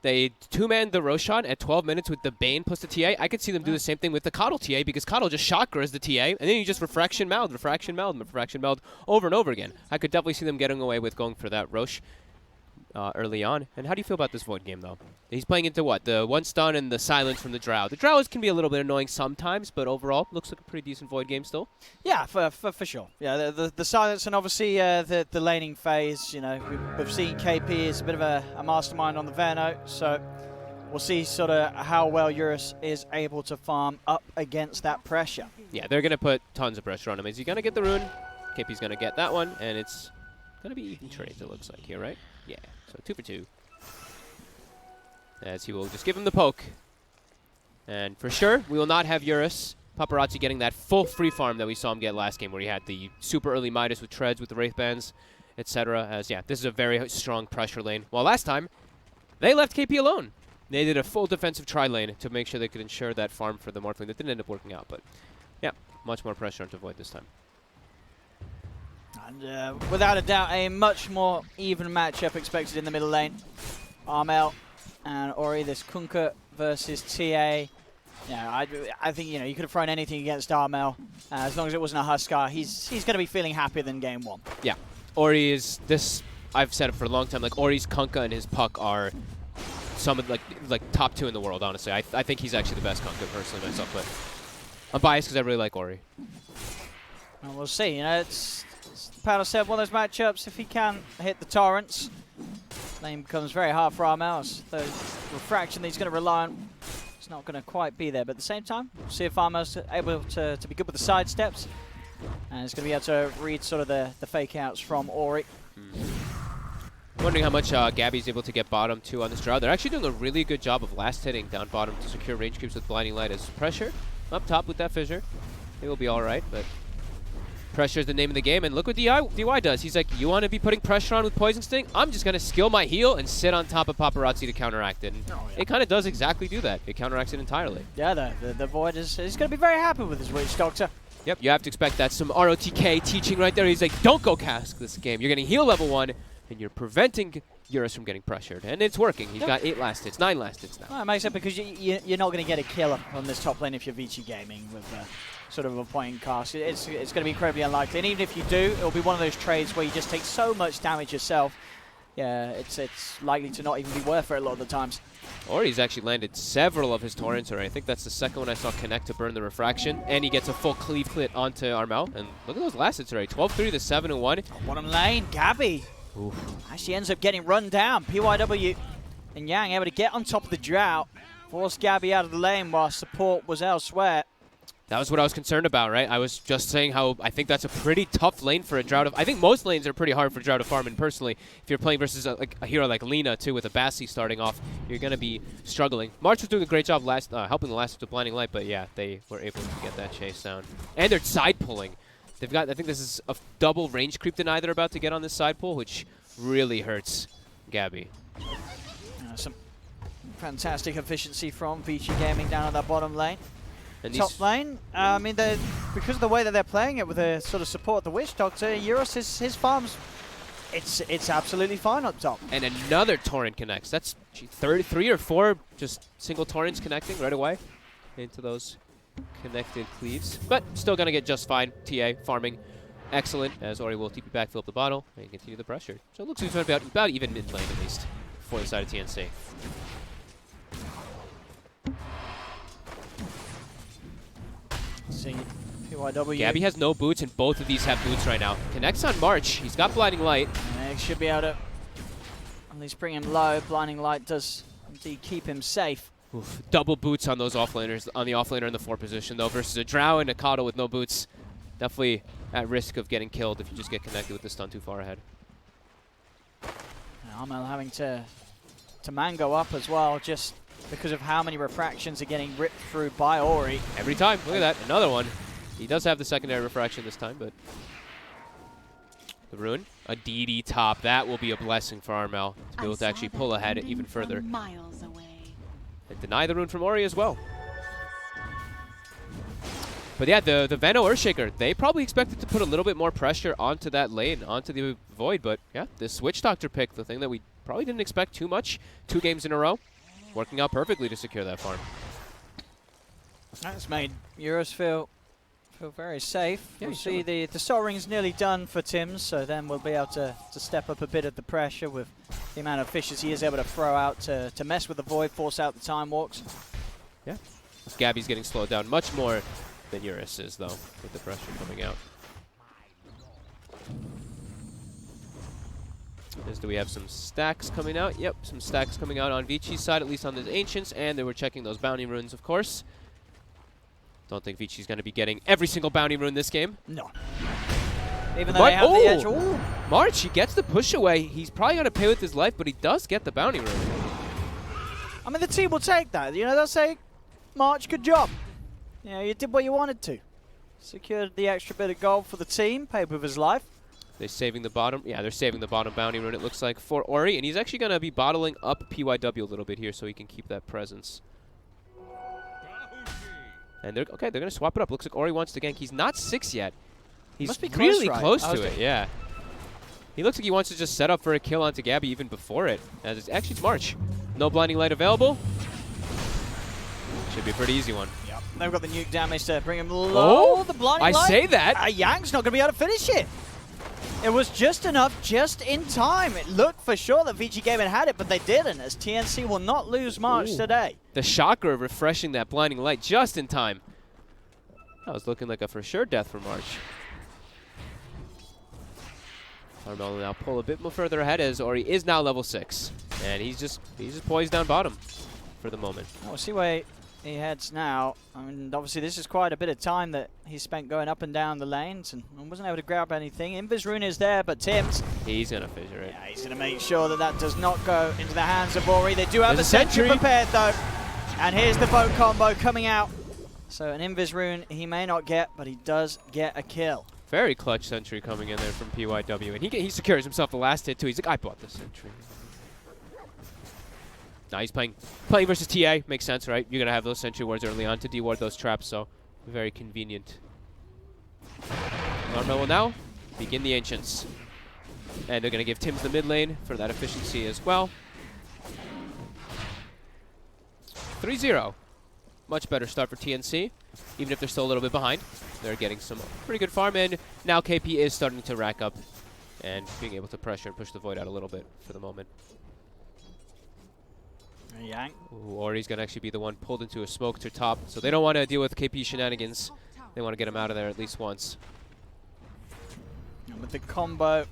They two-man the Roshan at 12 minutes with the Bane plus the TA. I could see them do the same thing with the Coddle TA because Coddle just chakras the TA, and then you just refraction meld over and over again. I could definitely see them getting away with going for that Rosh early on. And how do you feel about this Void game, though? He's playing into what? The one stun and the silence from the Drow. The Drows can be a little bit annoying sometimes, but overall, looks like a pretty decent Void game still. Yeah, for sure. Yeah, the silence and obviously the laning phase. You know, we've seen KP is a bit of a mastermind on the Verno, so we'll see sort of how well Eurus is able to farm up against that pressure. Yeah, they're going to put tons of pressure on him. Is he going to get the rune? KP's going to get that one, and it's going to be even trades, it looks like here, right? Yeah, so 2 for 2. As he will just give him the poke. And for sure, we will not have Eurus Paparazzi getting that full free farm that we saw him get last game, where he had the super early Midas with treads, with the Wraith Bands, etc. As, yeah, this is a very strong pressure lane. While last time, they left KP alone. They did a full defensive tri-lane to make sure they could ensure that farm for the Morphling. That didn't end up working out, but yeah, much more pressure onto Void this time. And without a doubt, a much more even matchup expected in the middle lane. Armel and Ori, this Kunkka versus TA. Yeah, I think, you know, you could have thrown anything against Armel. As long as it wasn't a Huskar, he's going to be feeling happier than game one. Yeah. Ori is this, I've said it for a long time, like Ori's Kunkka and his Puck are some of like top 2 in the world, honestly. I think he's actually the best Kunkka personally myself, but I'm biased because I really like Ori. Well, we'll see. You know, it's Paddle said one of those matchups, if he can hit the torrents, lane becomes very hard for Armel. The refraction that he's going to rely on, it's not going to quite be there. But at the same time, we'll see if Armel's able to be good with the side steps. And he's going to be able to read sort of the fake outs from Ori. Wondering how much Gabby's able to get bottom too on this draw. They're actually doing a really good job of last hitting down bottom to secure range creeps with Blinding Light as pressure. Up top with that fissure. They will be alright, but pressure is the name of the game, and look what DY does. He's like, you want to be putting pressure on with Poison Sting? I'm just going to skill my heal and sit on top of Paparazzi to counteract it. And it kind of does exactly do that. It counteracts it entirely. Yeah, the Void is going to be very happy with his Witch Doctor. Yep, you have to expect that. Some ROTK teaching right there. He's like, don't go cask this game. You're getting heal level 1, and you're preventing Eurus from getting pressured. And it's working. He's got 8 last hits, 9 last hits now. Well, it makes sense because you're not going to get a kill on this top lane if you're Vici Gaming with sort of a point cast. It's going to be incredibly unlikely. And even if you do, it'll be one of those trades where you just take so much damage yourself. Yeah, it's likely to not even be worth it a lot of the times. Or he's actually landed several of his torrents already. I think that's the second one I saw connect to burn the refraction. And he gets a full cleave clit onto Armel. And look at those last hits already. 12-3 to 7-1. Bottom lane, Gabby. Oof. Actually ends up getting run down. PYW and Yang able to get on top of the drought. Force Gabby out of the lane while support was elsewhere. That was what I was concerned about, right? I was just saying how I think that's a pretty tough lane for a Drow to... I think most lanes are pretty hard for Drow to farm in personally. If you're playing versus a hero like Lina, too, with a Bassi starting off, you're going to be struggling. March was doing a great job helping the last with Blinding Light, but yeah, they were able to get that chase down. And they're side pulling. They've got, I think this is a double range creep deny they're about to get on this side pull, which really hurts Gabby. Some fantastic efficiency from Vici Gaming down at that bottom lane. And top lane, I mean, because of the way that they're playing it with the sort of support of the Witch Doctor, Eurus, his farms, it's absolutely fine up top. And another torrent connects. That's 3 or 4 just single torrents connecting right away into those connected cleaves. But still going to get just fine. TA farming excellent, as Ori will TP back, fill up the bottle, and continue the pressure. So it looks like he's about even mid lane at least for the side of TNC. PYW. Gabby has no boots, and both of these have boots right now. Connects on March. He's got Blinding Light. He should be able to at least bring him low. Blinding Light does indeed keep him safe. Oof. Double boots on those offlaners, on the offlaner in the 4 position, though, versus a Drow and a Coddle with no boots. Definitely at risk of getting killed if you just get connected with the stun too far ahead. Armel having to mango up as well, just because of how many refractions are getting ripped through by Ori. Every time. Look at that. Another one. He does have the secondary refraction this time, but the rune. A DD top. That will be a blessing for Armel to be able to actually pull ahead even further. Miles away. And deny the rune from Ori as well. But yeah, the Veno Earthshaker, they probably expected to put a little bit more pressure onto that lane, onto the Void. But yeah, this Witch Doctor pick, the thing that we probably didn't expect too much. 2 games in a row, working out perfectly to secure that farm. That's made Euros feel very safe. Yeah, We'll see the Sol Ring's nearly done for Tims, so then we'll be able to step up a bit of the pressure with the amount of fishes he is able to throw out to mess with the void, force out the time walks. Yeah. Gabby's getting slowed down much more than Eurus is, though, with the pressure coming out. Do we have some stacks coming out? Yep, some stacks coming out on Vici's side, at least on the Ancients, and they were checking those bounty runes, of course. Don't think Vici's going to be getting every single bounty rune this game. No. Even though they have the edge. Ooh. March, he gets the push away. He's probably going to pay with his life, but he does get the bounty rune. I mean, the team will take that. You know, they'll say, March, good job. You know, you did what you wanted to. Secured the extra bit of gold for the team, paid with his life. They're saving the bottom. Yeah, they're saving the bottom bounty rune, it looks like, for Ori. And he's actually going to be bottling up PYW a little bit here so he can keep that presence. And they're going to swap it up. Looks like Ori wants to gank. He's not 6 yet. He's really close to it, yeah. He looks like he wants to just set up for a kill onto Gabby even before it. Actually, it's March. No blinding light available. Should be a pretty easy one. Yep. They've got the nuke damage to bring him low. Oh, the blinding light. I say that. Yang's not going to be able to finish it. It was just enough, just in time. It looked for sure that Vici Gaming had it, but they didn't, as TNC will not lose March today. The shocker of refreshing that blinding light just in time. That was looking like a for sure death for March. Armel will now pull a bit more further ahead as Ori is now level 6. And he's just poised down bottom for the moment. We'll see where he heads now. I mean, obviously this is quite a bit of time that he spent going up and down the lanes and wasn't able to grab anything. Invis Rune is there, but Tims, he's going to fissure it. Yeah, he's going to make sure that that does not go into the hands of Ori. They do have a sentry prepared though. And here's the boat combo coming out. So an Invis Rune he may not get, but he does get a kill. Very clutch sentry coming in there from PYW. And he secures himself the last hit too. He's like, I bought this sentry. Nah, he's playing versus TA. Makes sense, right? You're going to have those sentry wards early on to deward those traps, so very convenient. Armel will now begin the Ancients. And they're going to give Tims the mid lane for that efficiency as well. 3-0. Much better start for TNC, even if they're still a little bit behind. They're getting some pretty good farm in. Now KP is starting to rack up and being able to pressure and push the void out a little bit for the moment. Yang. Ooh, Ori's going to actually be the one pulled into a smoke to top, so they don't want to deal with KP shenanigans. They want to get him out of there at least once. And with the combo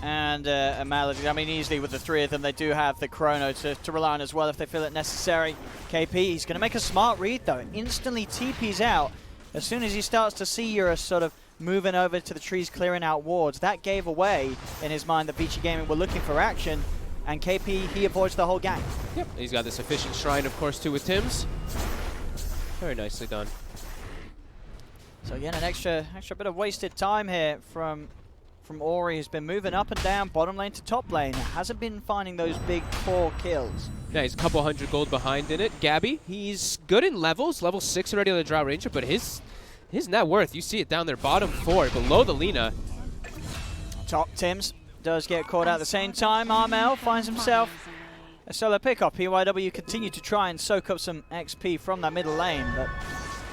and a Malady, I mean, easily with the 3 of them, they do have the chrono to rely on as well if they feel it necessary. KP, he's going to make a smart read though. Instantly TP's out. As soon as he starts to see Eurus sort of moving over to the trees, clearing out wards, that gave away in his mind that Vici Gaming were looking for action. And KP, he avoids the whole gang. Yep, he's got this efficient shrine, of course, too, with Tims. Very nicely done. So again, an extra bit of wasted time here from Ori, who's been moving up and down, bottom lane to top lane. Hasn't been finding those big core kills. Yeah, he's a couple hundred gold behind in it. Gabby, he's good in levels, level 6 already on the Drow Ranger, but his net worth, you see it down there, bottom 4, below the Lina. Top Tims does get caught out at the same time. Armel finds himself a solo pickup. PYW continue to try and soak up some XP from that middle lane, but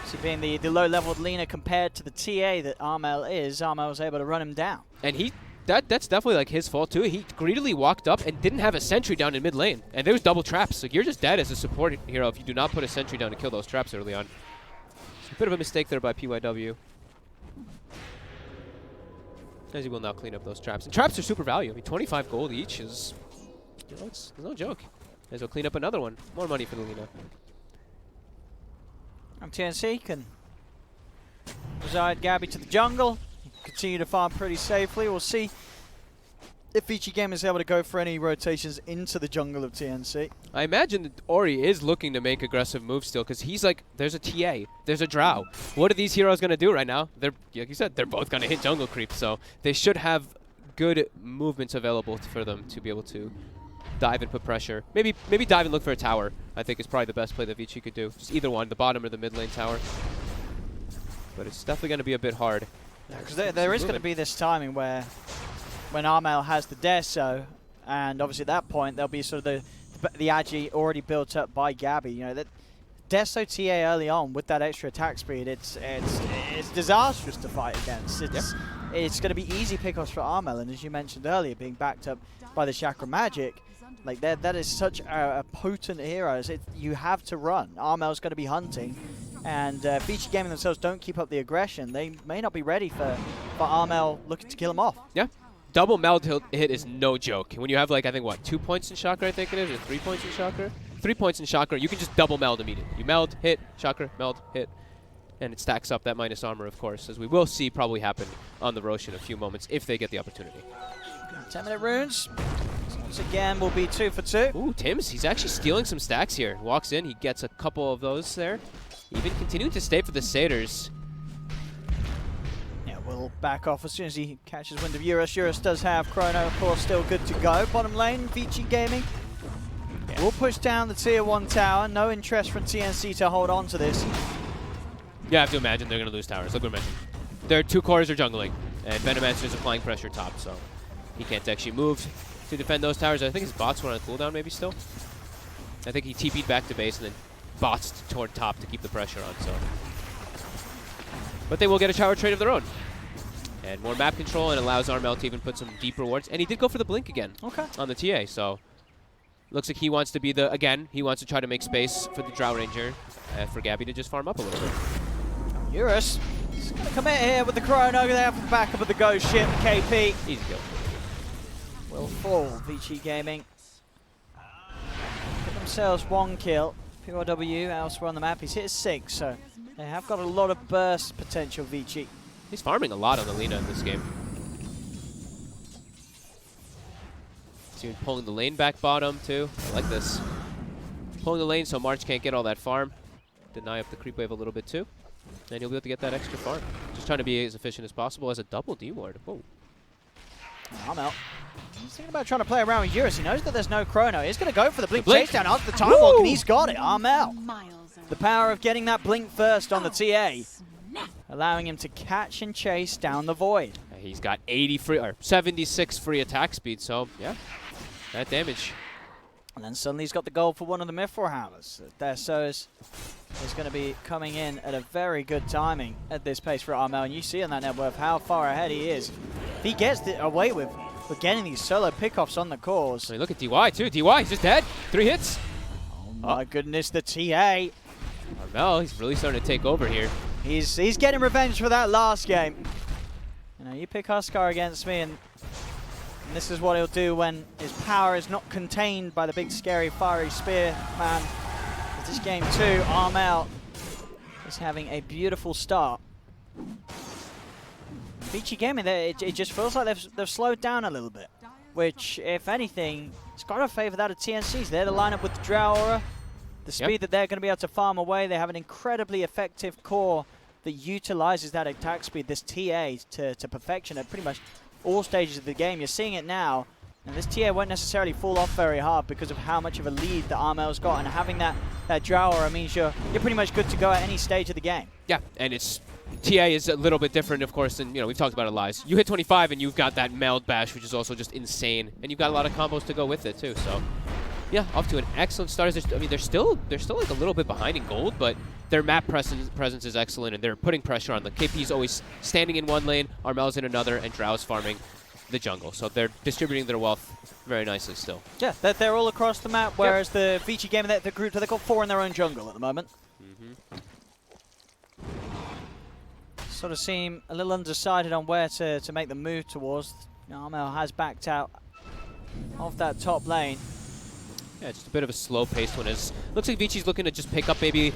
see, being the low-leveled Lina compared to the TA that Armel is, Armel was able to run him down. And that's definitely like his fault too. He greedily walked up and didn't have a sentry down in mid lane, and there was double traps. Like, you're just dead as a support hero if you do not put a sentry down to kill those traps early on. It's a bit of a mistake there by PYW. As he will now clean up those traps. And traps are super value. I mean, 25 gold each is, you know, it's no joke. As he'll clean up another one. More money for the Lina. TNC can reside Gabby to the jungle. Continue to farm pretty safely. We'll see if Vici Game is able to go for any rotations into the jungle of TNC. I imagine that Ori is looking to make aggressive moves still, because he's like, there's a TA, there's a Drow. What are these heroes going to do right now? They're, like you said, they're both going to hit jungle creep, so they should have good movements available for them to be able to dive and put pressure. Maybe dive and look for a tower, I think is probably the best play that Vici could do. Just either one, the bottom or the mid lane tower. But it's definitely going to be a bit hard. Because there is going to be this timing where when Armel has the Deso And obviously at that point, there'll be sort of the agi already built up by Gabby. You know, that Deso TA early on with that extra attack speed, it's disastrous to fight against. It's going to be easy pickoffs for Armel, and as you mentioned earlier, being backed up by the Chakra Magic, like that is such a potent hero. You have to run. Armel's going to be hunting, and Vici Gaming themselves don't keep up the aggression. They may not be ready for Armel looking to kill him off. Yeah. Double meld hit is no joke. When you have, like, I think, what, 2 points in Chakra, I think it is, or 3 points in Chakra? 3 points in Chakra, you can just double meld immediately. You meld, hit, Chakra, meld, hit. And it stacks up that minus armor, of course, as we will see probably happen on the Rosh in a few moments if they get the opportunity. 10-minute runes. Once again, will be 2 for 2. Ooh, Tim's, he's actually stealing some stacks here. Walks in, he gets a couple of those there. Even continuing to stay for the Satyrs. Yeah, we'll back off as soon as he catches wind of Eurus. Eurus does have Chrono, of course, still good to go. Bottom lane, Vici Gaming. Yeah. We'll push down the tier 1 tower. No interest from TNC to hold on to this. Yeah, I have to imagine they're going to lose towers. Look what I mentioned. Their 2 cores are jungling, and Venomancer is applying pressure top, so he can't actually move to defend those towers. I think his bots were on a cooldown maybe still. I think he TP'd back to base and then bots toward top to keep the pressure on. So, but they will get a tower trade of their own. And more map control, and allows Armel to even put some deep rewards. And he did go for the blink again on the TA, so looks like he wants to be he wants to try to make space for the Drow Ranger, for Gabby to just farm up a little bit. Eurus is going to commit here with the Chrono there for the backup of the Ghost Ship. KP. Easy kill. Will fall, Vici Gaming. Get themselves 1 kill. POW elsewhere on the map. He's hit 6, so they have got a lot of burst potential, Vici. He's farming a lot on the Lina in this game. So you're pulling the lane back bottom, too. I like this. Pulling the lane so March can't get all that farm. Deny up the creep wave a little bit, too. And you'll be able to get that extra farm. Just trying to be as efficient as possible as a double D-ward. Whoa. Armel. He's thinking about trying to play around with Eurus. He knows that there's no Chrono. He's going to go for the blink chase down after the time walk, and he's got it. Armel. The power of getting that blink first on the TA. Allowing him to catch and chase down the void. He's got 76 free attack speed, so yeah, that damage. And then suddenly he's got the gold for one of the Mithril Hammers. Deso is going to be coming in at a very good timing at this pace for Armel. And you see on that net worth how far ahead he is. If he gets away with getting these solo pickoffs on the cores. I mean, look at DY too. DY, he's just dead. 3 hits. Oh my goodness, the TA. Armel, he's really starting to take over here. He's getting revenge for that last game. You know, you pick Huskar against me, and this is what he'll do when his power is not contained by the big, scary, fiery spear man. But this game too, Armel is having a beautiful start. Vici Gaming, it just feels like they've slowed down a little bit, which, if anything, it's got to favour that of TNC's. They're the lineup with the Drow Aura. The speed that they're going to be able to farm away, they have an incredibly effective core that utilizes that attack speed, this TA, to perfection at pretty much all stages of the game. You're seeing it now, and this TA won't necessarily fall off very hard because of how much of a lead that Armel's got, and having that Drow Aura means you're pretty much good to go at any stage of the game. Yeah, and TA is a little bit different, of course, than, we've talked about it, Lies. You hit 25 and you've got that meld bash, which is also just insane, and you've got a lot of combos to go with it too, so yeah, off to an excellent start. I mean, they're still like a little bit behind in gold, but their map presence is excellent, and they're putting pressure on. The KP's always standing in one lane, Armel's in another, and Drow's farming the jungle. So they're distributing their wealth very nicely still. Yeah, they're all across the map, whereas the Vici Gaming, they're grouped, they've got 4 in their own jungle at the moment. Sort of seem a little undecided on where to make the move towards. Armel has backed out of that top lane. Yeah, just a bit of a slow-paced one. Looks like Vici's looking to just pick up maybe,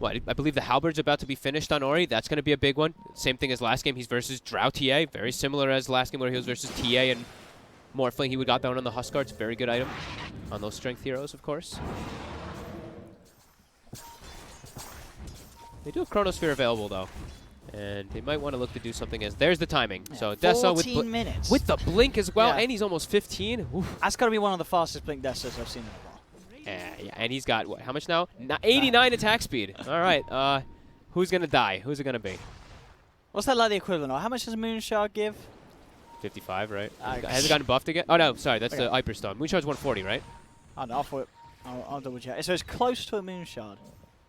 I believe the Halberd's about to be finished on Ori. That's going to be a big one. Same thing as last game. He's versus Drow TA. Very similar as last game where he was versus TA and Morphling. He would got that one on the Huskar. It's a very good item on those strength heroes, of course. They do have Chronosphere available, though. And they might want to look to do something as... There's the timing. Yeah, so Deso with the blink as well, yeah. And he's almost 15. Oof. That's got to be one of the fastest blink Desos I've seen in a while. Yeah, and he's got, how much now? 89 attack speed. All right, who's going to die? Who's it going to be? What's that like the equivalent of? How much does Moonshard give? 55, right? Has it gotten buffed again? Oh, no, sorry. That's the Hyperstone. Moonshard's 140, right? I don't know. I'll double check. So it's close to a Moonshard.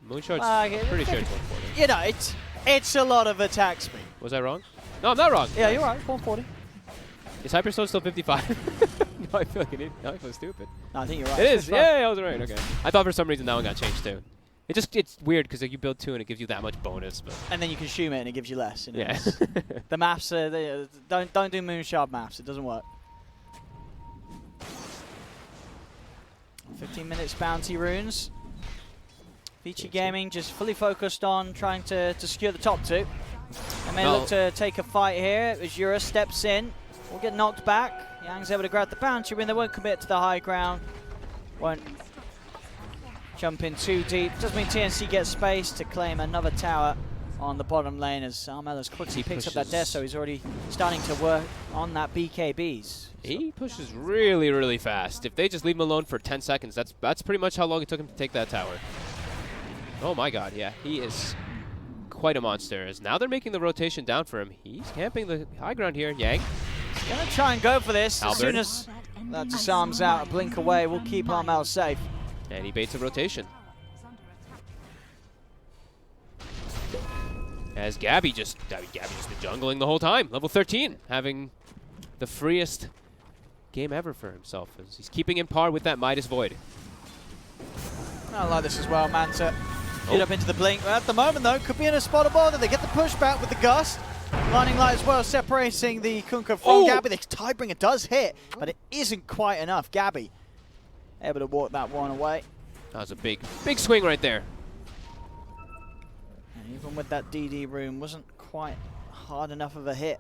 Moonshard's pretty sure it's 140. You know, it's a lot of attack speed. Was I wrong? No, I'm not wrong. Yeah, you're right. 140. Is Hyperstone still 55? No, I feel like an idiot. No, I feel stupid. No, I think you're right. It is. Yeah, I was right. Okay. I thought for some reason that one got changed too. It's weird because like, you build 2 and it gives you that much bonus. But and then you consume it and it gives you less. You know? Yeah. The maths, don't do Moonshard maths. It doesn't work. 15 minutes bounty runes. Vici Gaming just fully focused on trying to secure the top 2. They may look to take a fight here as Yura steps in. Will get knocked back. Yang's able to grab the bounty rune. They won't commit to the high ground. Won't jump in too deep. Doesn't mean TNC gets space to claim another tower on the bottom lane as Armella's quickly picks up that death, so he's already starting to work on that BKBs. He pushes really, really fast. If they just leave him alone for 10 seconds, that's pretty much how long it took him to take that tower. Oh my god, yeah. He is quite a monster. As now they're making the rotation down for him. He's camping the high ground here. Yang. He's going to try and go for this. Albert. As soon as that disarms out, a blink away, we'll keep Armel safe. And he baits a rotation. As Gabby's just been jungling the whole time. Level 13, having the freest game ever for himself. As he's keeping in par with that Midas Void. I like this as well, Manta. Get up into the blink. At the moment, though, could be in a spot of bother. They get the pushback with the gust. Blinding light as well, separating the Kunkka from Gabby. The Tidebringer does hit, but it isn't quite enough. Gabby able to walk that one away. That was a big swing right there. And even with that DD room, wasn't quite hard enough of a hit.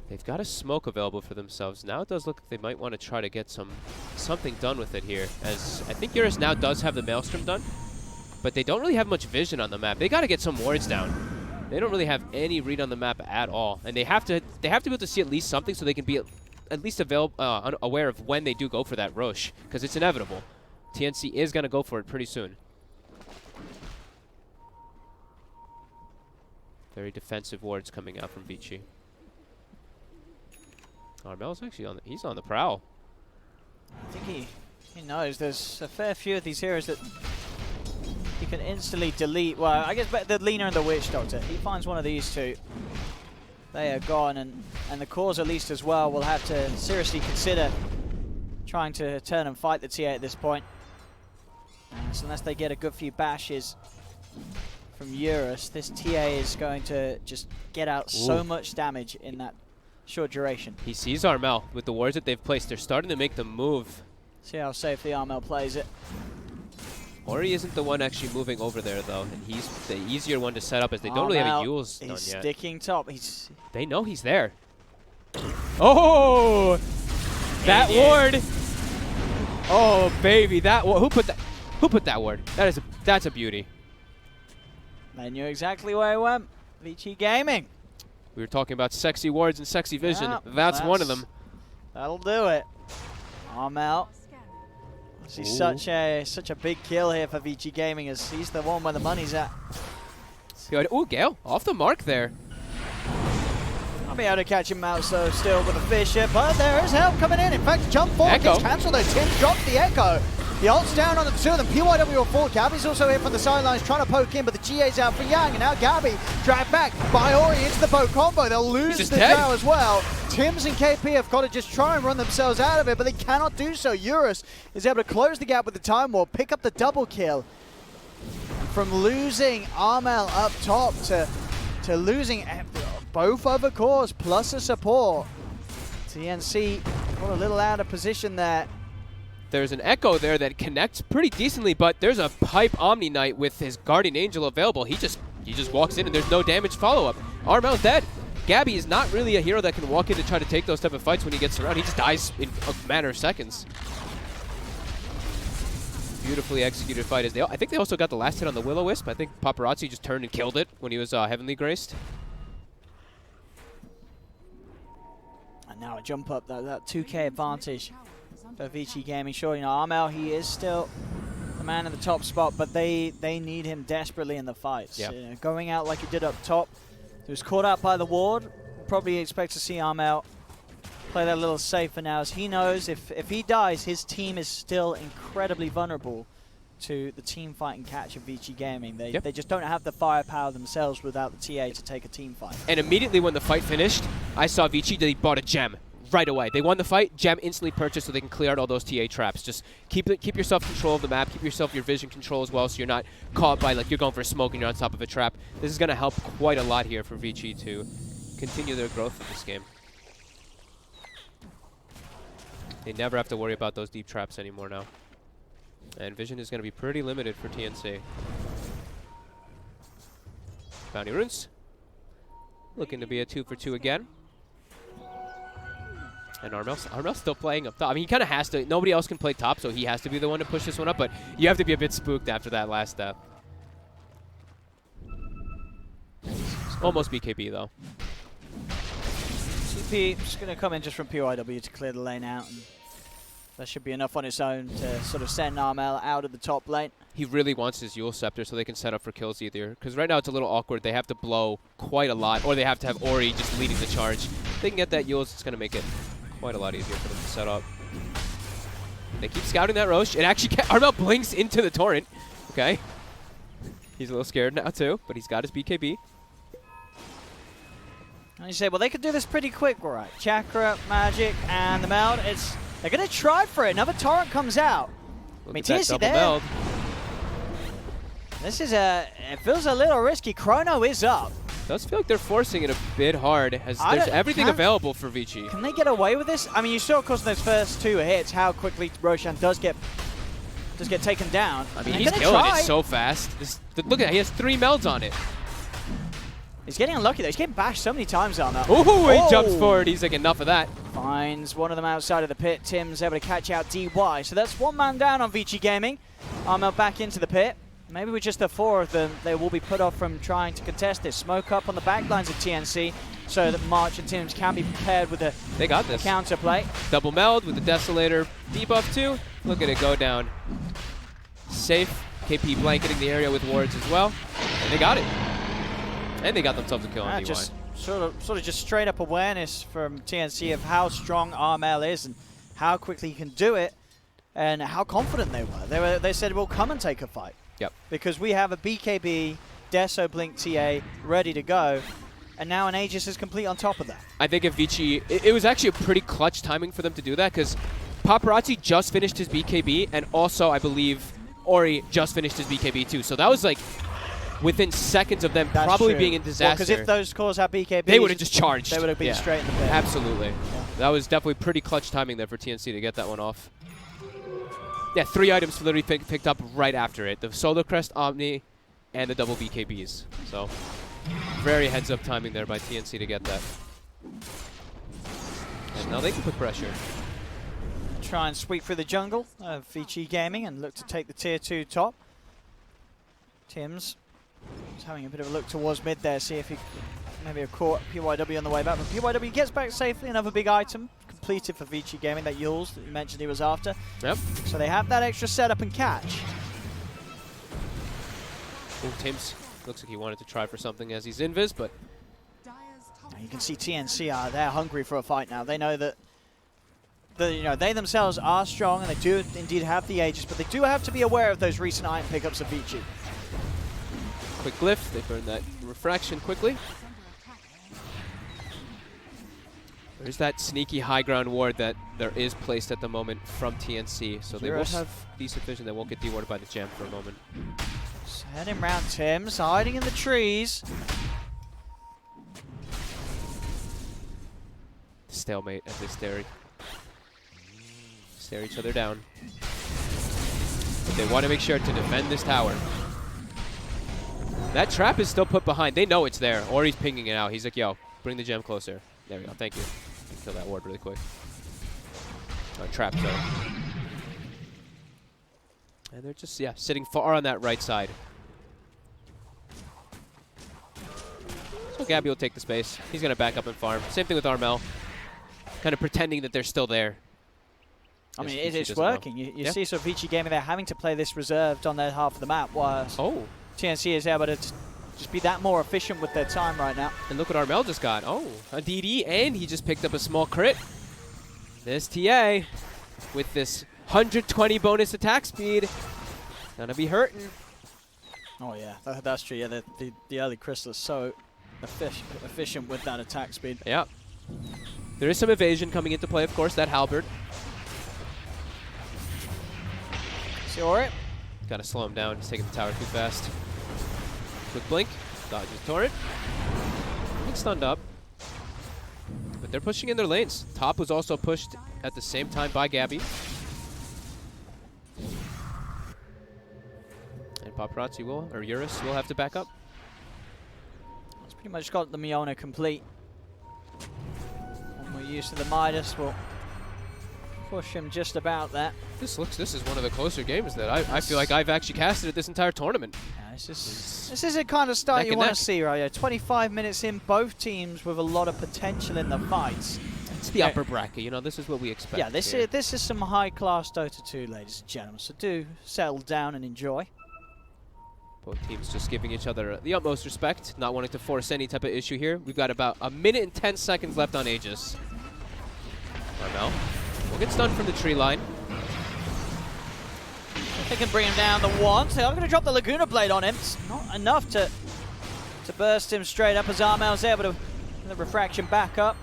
They've got a smoke available for themselves. Now it does look like they might want to try to get something done with it here. As I think Eurus now does have the Maelstrom done, but they don't really have much vision on the map. They got to get some wards down. They don't really have any read on the map at all, and they have to be able to see at least something so they can be at least aware of when they do go for that Roche, because it's inevitable. TNC is going to go for it pretty soon. Very defensive wards coming out from Vici. Armel's actually he's on the prowl. I think he knows there's a fair few of these heroes that he can instantly delete. Well, I guess the Lina and the Witch Doctor. He finds one of these two. They are gone, and the cause at least as well will have to seriously consider trying to turn and fight the TA at this point. So unless they get a good few bashes from Eurus, this TA is going to just get out so much damage in that short duration. He sees Armel with the wards that they've placed. They're starting to make the move. See how safely Armel plays it. Ori isn't the one actually moving over there, though, and he's the easier one to set up as they don't really have a Yule's done yet. He's sticking top. They know he's there. Oh! That ward! Oh, baby. Who put that ward? That's a beauty. They knew exactly where he went. Vici Gaming. We were talking about sexy wards and sexy vision. Yeah, that's one of them. That'll do it. Armel. He's such a big kill here for Vici Gaming, as he's the one where the money's at. Good. Ooh, Gale off the mark there. I'll be able to catch him out so still with a Fisher, but there is help coming in. In fact, jump forward gets cancelled. Tim drops the Echo. The ult's down on the two of them. PYW are full. Gabby's also here from the sidelines trying to poke in, but the GA's out for Yang, and now Gabby dragged back by Ori into the boat combo. They'll lose the Zhao as well. Tims and KP have got to just try and run themselves out of it, but they cannot do so. Eurus is able to close the gap with the Time Warp, pick up the double kill. From losing Armel up top to losing both other cores plus a support. TNC got a little out of position there. There's an Echo there that connects pretty decently, but there's a pipe Omni Knight with his Guardian Angel available. He just walks in and there's no damage follow-up. Armel's dead. Gabby is not really a hero that can walk in to try to take those type of fights when he gets around. He just dies in a matter of seconds. Beautifully executed fight. I think they also got the last hit on the Will-O-Wisp. I think Paparazzi just turned and killed it when he was Heavenly Graced. And now a jump up, that 2K advantage for Vici Gaming. Sure, you know, Armel, he is still the man in the top spot, but they need him desperately in the fights. Yep. Going out like he did up top. He was caught out by the ward, probably expect to see Armel play that a little safer now, as he knows if he dies, his team is still incredibly vulnerable to the team fight and catch of Vici Gaming. They just don't have the firepower themselves without the TA to take a team fight. And immediately when the fight finished, I saw Vici, they bought a gem right away. They won the fight, gem instantly purchased so they can clear out all those TA traps. Just keep yourself control of the map, keep yourself your vision control as well, so you're not caught by, like, you're going for a smoke and you're on top of a trap. This is going to help quite a lot here for Vici to continue their growth in this game. They never have to worry about those deep traps anymore now. And vision is going to be pretty limited for TNC. Bounty runes. Looking to be a 2 for 2 again. And Armel's still playing up top. I mean, he kind of has to. Nobody else can play top, so he has to be the one to push this one up. But you have to be a bit spooked after that last step. Almost BKB, though. CP just going to come in just from PYW to clear the lane out. And that should be enough on its own to sort of send Armel out of the top lane. He really wants his Yule Scepter so they can set up for kills either. Because right now it's a little awkward. They have to blow quite a lot, or they have to have Ori just leading the charge. If they can get that Yule's, it's going to make it quite a lot easier for them to set up. They keep scouting that Roche. It actually, Armel blinks into the Torrent. Okay. He's a little scared now too, but he's got his BKB. And you say, well, they could do this pretty quick, all right. Chakra, Magic, and the Meld. They're going to try for it. Another Torrent comes out. Look at that double meld. This is it feels a little risky. Chrono is up. Does feel like they're forcing it a bit hard, as there's everything available for Vici. Can they get away with this? I mean, you saw, of course, in those first 2 hits how quickly Roshan does get taken down. I mean, he's killing it so fast. Look at that. He has 3 melds on it. He's getting unlucky, though. He's getting bashed so many times on that. Ooh, he jumps forward. He's like, enough of that. Finds one of them outside of the pit. Tim's able to catch out DY. So that's 1 man down on Vici Gaming. Armel back into the pit. Maybe with just the 4 of them, they will be put off from trying to contest this. Smoke up on the back lines of TNC so that March and Tims can be prepared with a they got this counterplay. Double meld with the Desolator debuff too. Look at it go down. Safe. KP blanketing the area with wards as well. And they got it. And they got themselves a kill on DY. Just sort of just straight up awareness from TNC of how strong Armel is and how quickly he can do it and how confident they were. They said, well, come and take a fight. Yep. Because we have a BKB, Deso Blink TA ready to go, and now an Aegis is complete on top of that. I think if Vici, it was actually a pretty clutch timing for them to do that, because Paparazzi just finished his BKB, and also, I believe, Ori just finished his BKB too. So that was like within seconds of them probably being in disaster. Because if those cores had BKB, they would have just charged. They would have been straight in the pit. Absolutely. Yeah. That was definitely pretty clutch timing there for TNC to get that one off. Yeah, 3 items literally picked up right after it. The Solar Crest, Omni, and the double BKBs. So, very heads-up timing there by TNC to get that. And now they can put pressure. Try and sweep through the jungle of Vici Gaming and look to take the tier 2 top. Tims is having a bit of a look towards mid there, see if he maybe have caught PYW on the way back. But PYW gets back safely, another big item completed for Vici Gaming, that Yules that you mentioned he was after. Yep. So they have that extra setup and catch. Ooh, Tims looks like he wanted to try for something as he's invis, but you can see TNC they're hungry for a fight now. They know that they themselves are strong and they do indeed have the Aegis, but they do have to be aware of those recent item pickups of Vici. Quick glyph, they burn that refraction quickly. There's that sneaky high ground ward that there is placed at the moment from TNC, so they will have decent vision. They won't get dewarded by the gem for a moment. Just heading round Tims, hiding in the trees. Stalemate as they stare each other down. But they want to make sure to defend this tower. That trap is still put behind. They know it's there. Ori's pinging it out. He's like, yo, bring the gem closer. There we go. Thank you. Kill that ward really quick. Trap, sorry. And they're just, sitting far on that right side. So Gabby will take the space. He's going to back up and farm. Same thing with Armel. Kind of pretending that they're still there. I mean, it's working. You see sort of Vici Gaming, they're having to play this reserved on their half of the map, whilst TNC is able to just be that more efficient with their time right now. And look what Armel just got. Oh, a DD, and he just picked up a small crit. This TA, with this 120 bonus attack speed, gonna be hurting. Oh yeah, that's true. Yeah, the early crystal is so efficient with that attack speed. Yeah. There is some evasion coming into play, of course, that halberd. Saw it. Gotta slow him down, he's taking the tower too fast. Quick blink, dodges torrent. Getting stunned up. But they're pushing in their lanes. Top was also pushed at the same time by Gabby. And Paparazzi will, or Eurus will have to back up. It's pretty much got the Miona complete. And we're used to the Midas. We'll push him just about that. This is one of the closer games that I feel like I've actually casted at this entire tournament. Yeah, this is a kind of start you want to see, right? Yeah, 25 minutes in, both teams with a lot of potential in the fights. It's the upper bracket, you know, this is what we expect. Yeah, this is some high-class Dota 2, ladies and gentlemen, so do settle down and enjoy. Both teams just giving each other the utmost respect, not wanting to force any type of issue here. We've got about 1 minute and 10 seconds left on Aegis. Armel will get stunned from the tree line. If they can bring him down the one, so I'm going to drop the Laguna Blade on him. It's not enough to burst him straight up as Armel's able to get the refraction back up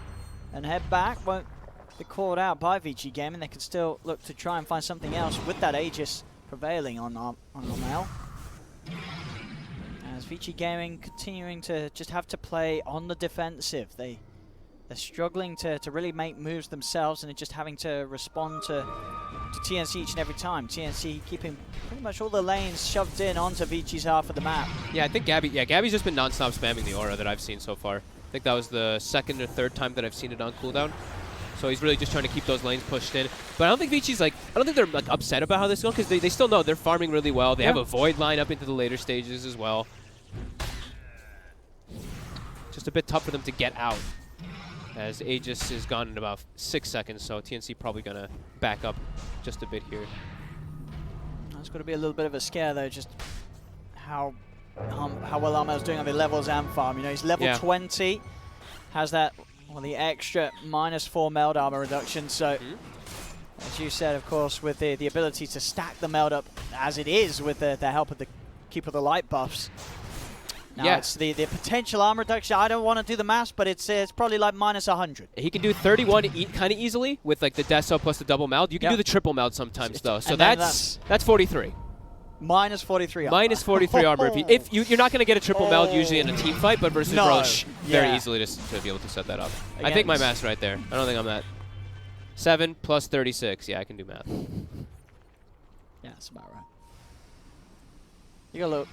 and head back. Won't be called out by Vici Gaming. They can still look to try and find something else with that Aegis prevailing on Armel. As Vici Gaming continuing to just have to play on the defensive. They're struggling to really make moves themselves and just having to respond to TNC each and every time. TNC keeping pretty much all the lanes shoved in onto Vici's half of the map. Yeah, I think Gabby's just been non-stop spamming the aura that I've seen so far. I think that was the second or third time that I've seen it on cooldown. So he's really just trying to keep those lanes pushed in. But I don't think Vici's I don't think they're upset about how this is going, because they still know they're farming really well. They have a Void line up into the later stages as well. Just a bit tough for them to get out, as Aegis is gone in about 6 seconds, so TNC probably going to back up just a bit here. That's going to be a little bit of a scare, though, just how well Armel's doing on the levels and farm. You know, he's level 20, has that, well, the extra -4 meld armor reduction, so as you said, of course, with the ability to stack the meld up as it is with the help of the Keep of the Light buffs. Now it's the potential armor reduction. I don't want to do the maths, but it's probably like -100. He can do 31 kind of easily with like the Deso plus the double meld. You can do the triple meld sometimes though, so that's 43. -43 armor. -43 armor. If you're not going to get a triple meld usually in a team fight, but versus Roche, very easily to be able to set that up. I think my math's right there. I don't think I'm that. 7 plus 36. Yeah, I can do math. Yeah, that's about right. You gotta look.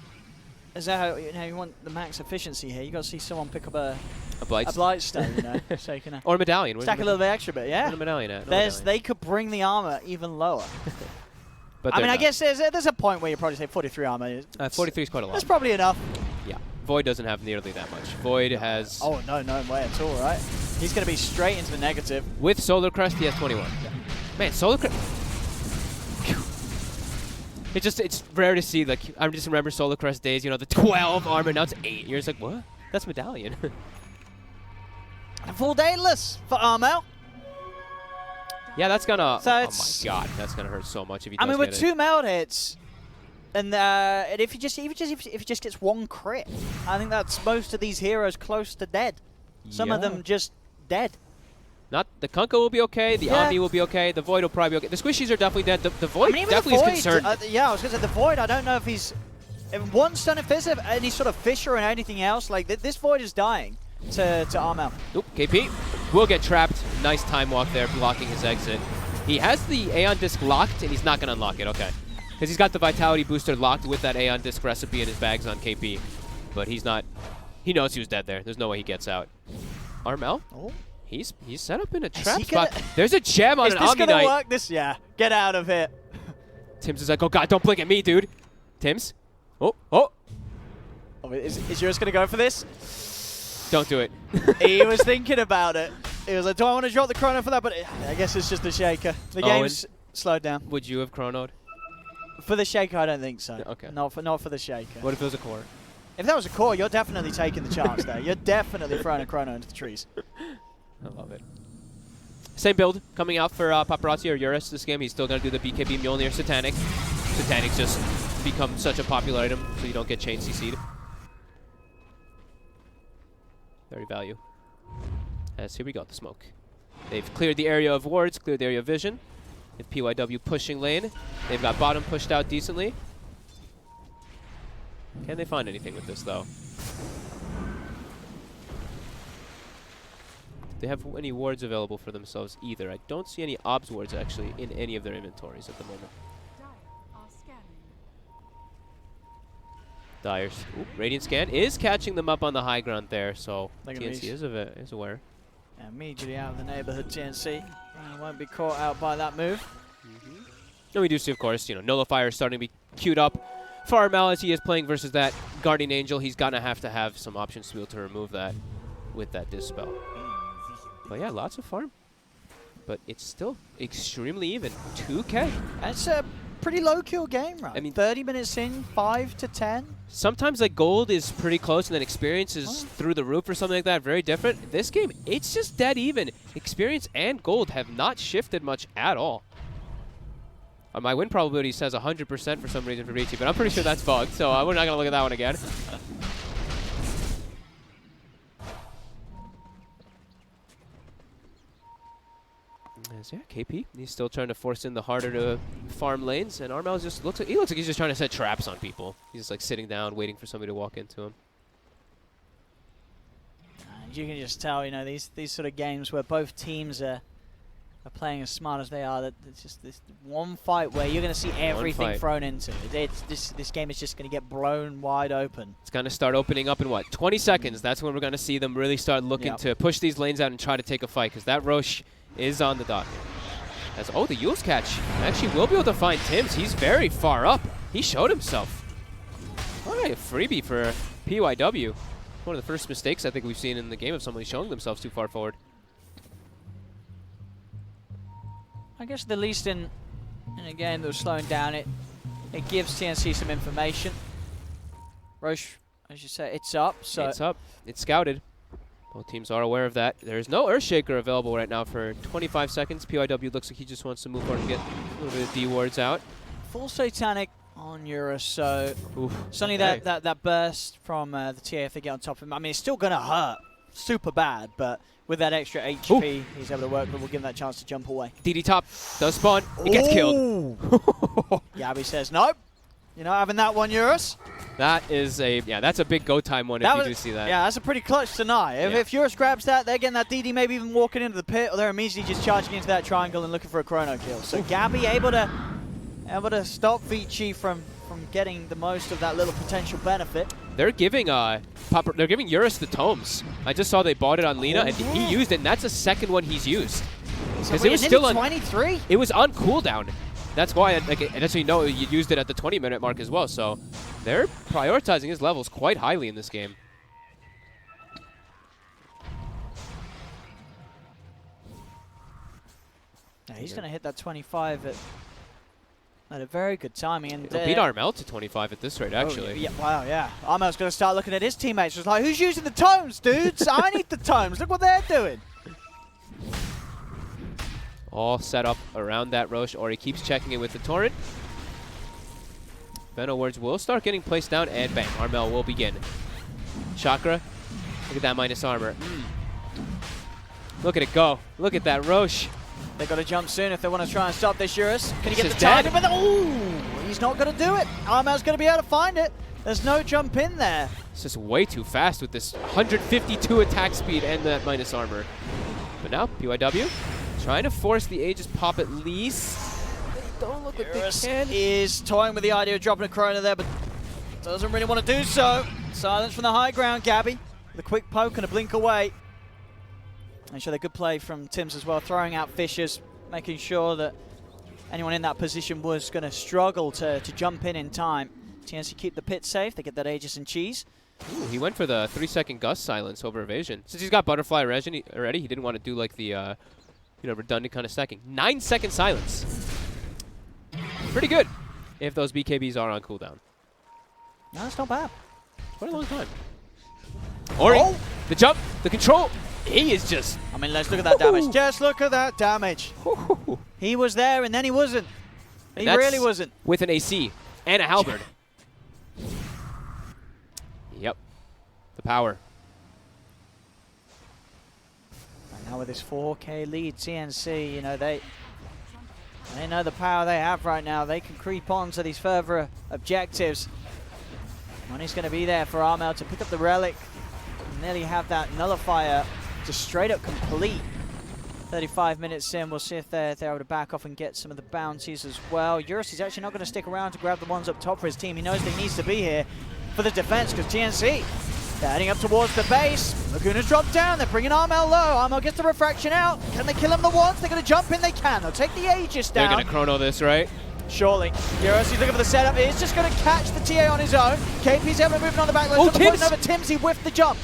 Is that how you want the max efficiency here? You got to see someone pick up a Blightstone, you know, so you can or a medallion. Stack a little bit extra bit, yeah. Where's a medallion at? They could bring the armor even lower. But I mean, I guess there's a point where you probably say 43 armor. 43 is quite a lot. That's probably enough. Yeah. Void doesn't have nearly that much. Void has. Oh no way at all, right? He's going to be straight into the negative. With Solar Crest, he has 21. Yeah. Man, Solar Crest. It's rare to see, like, I just remember Solar Crest days, you know, the 12 armor, now it's 8. You're just like, what? That's medallion. And full dayless for Armel. Yeah, that's gonna, so oh my god, that's gonna hurt so much if he does. I mean, with get 2 meld hits, and if he just gets 1 crit, I think that's most of these heroes close to dead. Some of them just dead. Not the Kunkka will be okay. The Omni will be okay. The Void will probably be okay. The Squishies are definitely dead. The Void definitely is concerned. Yeah, I was gonna say the Void. I don't know if he's one stun if there's any sort of fissure or anything else. Like this Void is dying to Armel. Oop, KP will get trapped. Nice time walk there, blocking his exit. He has the Aeon Disc locked, and he's not gonna unlock it. Okay, because he's got the Vitality booster locked with that Aeon Disc recipe in his bags on KP, but he's not. He knows he was dead there. There's no way he gets out. Armel. Oh. He's set up in a trap spot. There's a gem on an Omni Knight. Is this gonna work? Yeah. Get out of here. Tim's is like, oh god, don't blink at me, dude. Tim's. Oh. Is yours gonna go for this? Don't do it. He was thinking about it. He was like, do I want to drop the chrono for that? But I guess it's just the shaker. The game's slowed down. Would you have chronoed? For the shaker, I don't think so. Okay. Not for the shaker. What if it was a core? If that was a core, you're definitely taking the chance there. You're definitely throwing a chrono into the trees. I love it. Same build coming out for Paparazzi or Eurus this game. He's still going to do the BKB Mjolnir Satanic. Satanic's just become such a popular item, so you don't get chain CC'd. Very value. As here we go, the smoke. They've cleared the area of wards, cleared the area of vision. If PYW pushing lane. They've got bottom pushed out decently. Can they find anything with this, though? They have any wards available for themselves either. I don't see any obs wards actually in any of their inventories at the moment. Dyer's Radiant Scan is catching them up on the high ground there, so TNC is aware. Immediately out of the neighborhood, TNC. Won't be caught out by that move. And we do see, of course, Nullifier starting to be queued up. Farmel, as he is playing versus that Guardian Angel, he's gonna have to have some options to be able to remove that with that Dispel. But yeah, lots of farm. But it's still extremely even. 2K. That's a pretty low kill game, right? I mean, 30 minutes in, 5 to 10. Sometimes like gold is pretty close and then experience is through the roof or something like that. Very different. This game, it's just dead even. Experience and gold have not shifted much at all. My win probability says 100% for some reason for Vici, but I'm pretty sure that's bugged, so we're not going to look at that one again. As, yeah, KP, he's still trying to force in the harder to farm lanes, and Armel just looks like he's just trying to set traps on people. He's just like sitting down, waiting for somebody to walk into him. And you can just tell, these sort of games where both teams are playing as smart as they are, that it's just this one fight where you're going to see everything thrown into it. This game is just going to get blown wide open. It's going to start opening up in, 20 seconds. That's when we're going to see them really start looking to push these lanes out and try to take a fight, because that Roche is on the dot. The Yule's catch actually will be able to find Tims. He's very far up. He showed himself. All right, a freebie for PYW. One of the first mistakes I think we've seen in the game of somebody showing themselves too far forward. I guess the least in a game that was slowing down, it gives TNC some information. Roche, as you say, it's up. So it's up. It's scouted. Both teams are aware of that. There is no Earthshaker available right now for 25 seconds. PYW looks like he just wants to move forward and get a little bit of D wards out. Full Satanic on Eurus, so suddenly that burst from the TA, if they get on top of him. I mean, it's still going to hurt super bad, but with that extra HP, he's able to work, but we'll give him that chance to jump away. DD top does spawn. He gets killed. Gabby says, nope. You're not having that one, Eurus. That is that's a big go time one if you do see that. Yeah, that's a pretty clutch deny. If Eurus grabs that, they're getting that DD, maybe even walking into the pit, or they're immediately just charging into that triangle and looking for a chrono kill. So Gabby able to stop Vici from getting the most of that little potential benefit. They're giving Eurus the tomes. I just saw they bought it on Lina, and he used it, and that's the second one he's used. Because it was still on 23. It was on cooldown. That's why, that's how you used it at the 20-minute mark as well. So they're prioritizing his levels quite highly in this game. Yeah, he's going to hit that 25 at a very good timing. And beat Armel to 25 at this rate, actually. Wow, yeah. Armel's going to start looking at his teammates. Just like, who's using the tomes, dudes? I need the tomes. Look what they're doing. All set up around that Roche. Ori keeps checking in with the Torrent. Venom wards will start getting placed down, and bang, Armel will begin. Chakra, look at that minus armor. Look at it go. Look at that Roche. They got to jump soon if they want to try and stop this Eurus. Can he get the target? He's not going to do it. Armel's going to be able to find it. There's no jump in there. It's just way too fast with this 152 attack speed and that minus armor. But now, PYW trying to force the Aegis pop at least. They don't look like they can. Is toying with the idea of dropping a Chrono there, but doesn't really want to do so. Silence from the high ground, Gabby. With a quick poke and a blink away. And sure, a good play from Tims as well, throwing out Fishers, making sure that anyone in that position was going to struggle to jump in time. TNC keep the pit safe, they get that Aegis and cheese. Ooh, he went for the 3-second gust silence over evasion. Since he's got butterfly already, he didn't want to do like the redundant kind of stacking. 9-second silence. Pretty good if those BKBs are on cooldown. No, that's not bad. Quite a long time. Ori, the jump, the control. He is just... I mean, let's look at that damage. Just look at that damage. He was there, and then he wasn't. He really wasn't. With an AC and a halberd. Yep. The power. And now with this 4K lead, TNC, you know, they know the power they have right now. They can creep on to these further objectives. Money's going to be there for Armel to pick up the relic. And nearly have that nullifier just straight up complete. 35 minutes in, we'll see if they're able to back off and get some of the bounties as well. Eurus is actually not going to stick around to grab the ones up top for his team. He knows that he needs to be here for the defense because TNC, they're heading up towards the base. Laguna's dropped down. They're bringing Armel low. Armel gets the refraction out. Can they kill him the once? They're going to jump in. They can. They'll take the Aegis down. They're going to chrono this, right? Surely. Eurus, he's looking for the setup. He's just going to catch the TA on his own. KP's able to move on the back line. Oh, Tims! Over Tims, he whiffed the jump.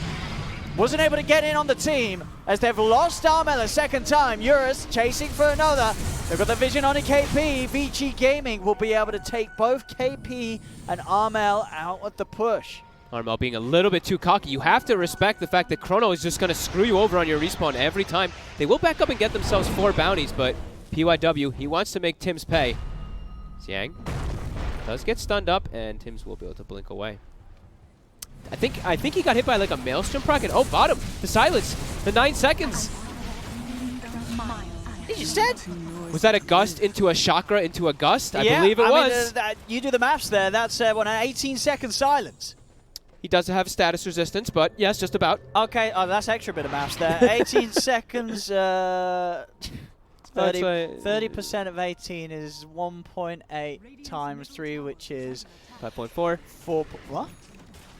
Wasn't able to get in on the team as they've lost Armel a second time. Eurus chasing for another. They've got the vision on a KP. Vici Gaming will be able to take both KP and Armel out with the push. Armel being a little bit too cocky. You have to respect the fact that Chrono is just going to screw you over on your respawn every time. They will back up and get themselves 4 bounties, but PYW, he wants to make Tims pay. Xiang does get stunned up, and Tims will be able to blink away. I think he got hit by like a Maelstrom proc, and oh, bottom, the silence, the 9 seconds. You said? Was that a gust into a chakra into a gust? Yeah, I believe it was. You do the maths there. That's an 18-second silence. He does have status resistance, but yes, just about. Okay, that's extra bit of maths there. 18 seconds, 30% of 18 is 1.8 times 3, which is 5.4. 4. What?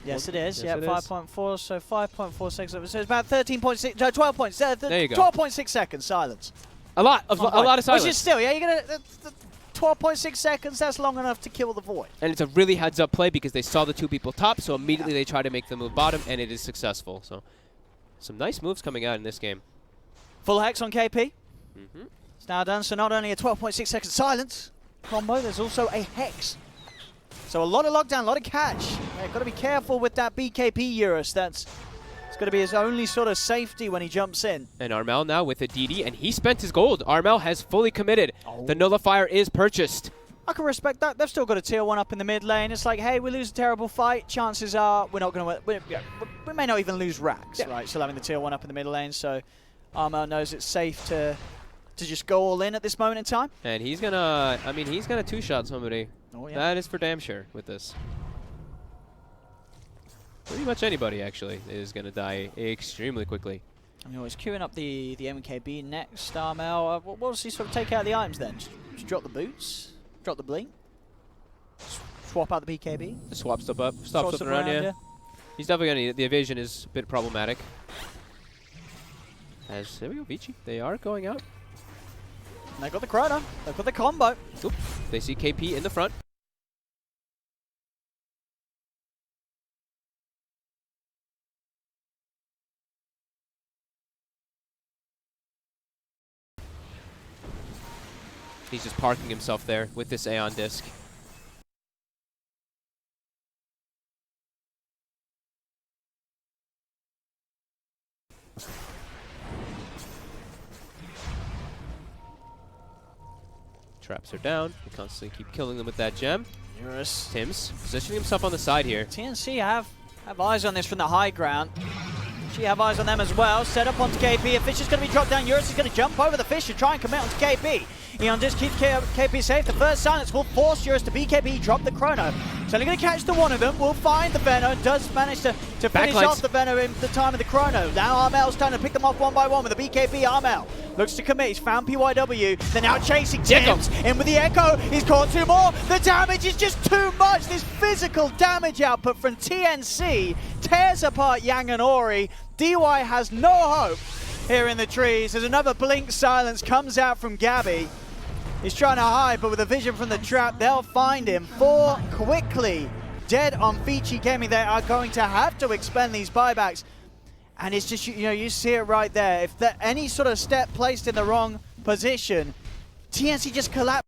Yes, it is. Yes, yeah, 5.4. So 5.4 seconds. So it's about 13.6. No, 12 points. There you go. 12.6 seconds silence. A lot of silence. Which is still, yeah, you're gonna 12.6 seconds. That's long enough to kill the void. And it's a really heads-up play because they saw the 2 people top, so immediately they try to make the move bottom, and it is successful. So some nice moves coming out in this game. Full hex on KP. It's now done. So not only a 12.6 second silence combo, there's also a hex. So a lot of lockdown, a lot of catch. Yeah, got to be careful with that BKP Eurus. It's going to be his only sort of safety when he jumps in. And Armel now with a DD, and he spent his gold. Armel has fully committed. The nullifier is purchased. I can respect that. They've still got a tier 1 up in the mid lane. It's like, hey, we lose a terrible fight. Chances are we're not going to. We may not even lose racks, right? Still having the tier 1 up in the mid lane, so Armel knows it's safe to just go all in at this moment in time. And he's gonna, I mean, he's gonna 2-shot somebody. Oh, yeah. That is for damn sure with this. Pretty much anybody, actually, is going to die extremely quickly. I mean, he's queuing up the MKB next. Armel, what does he sort of take out of the items then? Just drop the boots? Drop the bling? Swap out the BKB? Just swap stuff up. Stop stuff around, yeah. He's definitely going to, the evasion is a bit problematic. As, there we go, Vici. They are going out. And they got the chrono. They've got the combo. Oop. They see KP in the front. He's just parking himself there with this Aeon disc. Traps are down. We constantly keep killing them with that gem. Eurus. Tims positioning himself on the side here. TNC have eyes on this from the high ground. She have eyes on them as well. Set up onto KP. A fish is going to be dropped down. Eurus is going to jump over the fish and try and commit onto KP. Eon just keeps KP safe. The first silence will force Eurus to BKB. Drop the chrono. He's only going to catch the one of them. Will find the Venom. Does manage to finish off the Venom in the time of the chrono. Now Armel's trying to pick them off one by one with the BKB. Armel looks to commit. He's found PYW. They're now chasing Tims. In with the Echo. He's caught 2 more. The damage is just too much. This physical damage output from TNC tears apart Yang and Ori. DY has no hope here in the trees. There's another blink silence comes out from Gabby. He's trying to hide, but with a vision from the trap, they'll find him. 4 quickly dead on Vici Gaming. They are going to have to expend these buybacks. And it's just, you know, you see it right there. If any sort of step placed in the wrong position, TNC just collapsed.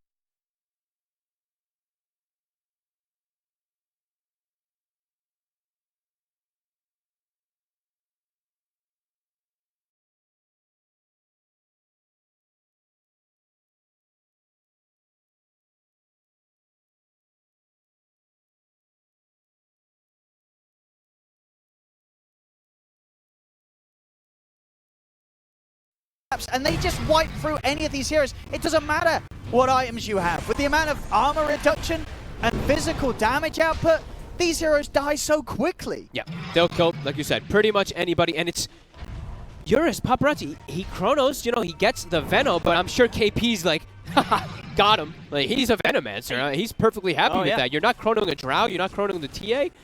traps, and they just wipe through any of these heroes. It doesn't matter what items you have. With the amount of armor reduction and physical damage output, these heroes die so quickly. Yeah, they'll kill, like you said, pretty much anybody, and it's Eurus, Paparazzi, he Chronos, you know, he gets the Venom, but I'm sure KP's like, haha, got him. Like, he's a Venomancer. He's perfectly happy with that. You're not chronoing a Drow, you're not chronoing the TA.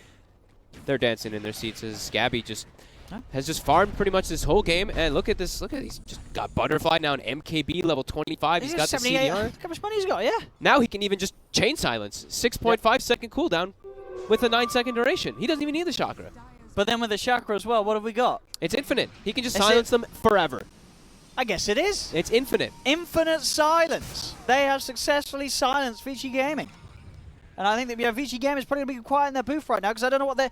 They're dancing in their seats as Gabby just has just farmed pretty much this whole game. And look at this, he's just got Butterfly now, an MKB level 25. He's got the CDR. How much money he's got, yeah. Now he can even just chain silence. 6.5 second cooldown with a 9-second duration. He doesn't even need the chakra. But then with the chakra as well, what have we got? It's infinite. He can just silence them forever. I guess it is. It's infinite. Infinite silence. They have successfully silenced Vici Gaming. And I think that Vici Gaming is probably going to be quiet in their booth right now because I don't know what they're...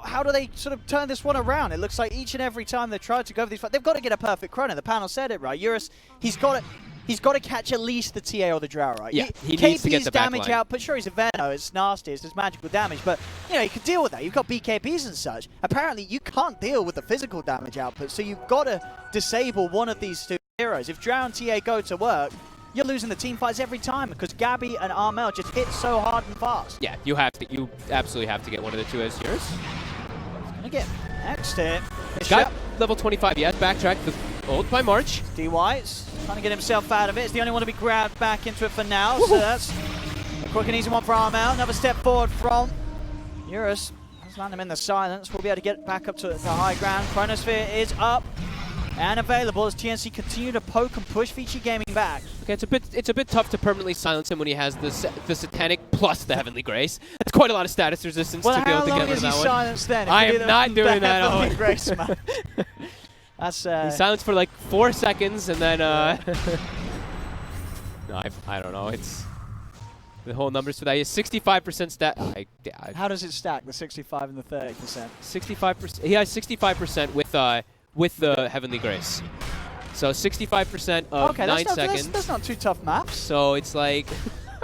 how do they sort of turn this one around? It looks like each and every time they've tried to go for these... They've got to get a perfect chrono. The panel said it, right? Eurus, he's got to catch at least the TA or the Drow, right? Yeah, he needs to get the damage backline. output, sure, he's a Veno, it's nasty, it's magical damage, but, you know, you can deal with that. You've got BKBs and such. Apparently, you can't deal with the physical damage output, so you've got to disable one of these two heroes. If Drow and TA go to work, you're losing the team fights every time because Gabby and Armel just hit so hard and fast. Yeah, you have to. You absolutely have to get one of the two as yours. Gonna get next hit. Got level 25. Yes, backtrack. The ult by March. DY's trying to get himself out of it. It's the only one to be grabbed back into it for now. So that's a quick and easy one for Armel. Another step forward from Eurus. Let's land him in the silence. We'll be able to get back up to the high ground. Chronosphere is up and available as TNC continue to poke and push Vici Gaming back. Okay, it's a bit tough to permanently silence him when he has the Satanic plus the Heavenly Grace. That's quite a lot of status resistance to be able to get rid of that one. Well, how long is he silenced then? I am not doing that. Heavenly Grace match. That's he's silenced for like 4 seconds and then no, I don't know. It's the whole numbers for that. He's 65% stat. How does it stack? The 65 and the 30%. 65%. He has 65% with the Heavenly Grace. So 65% of 9 seconds. That's not too tough maps. So it's like,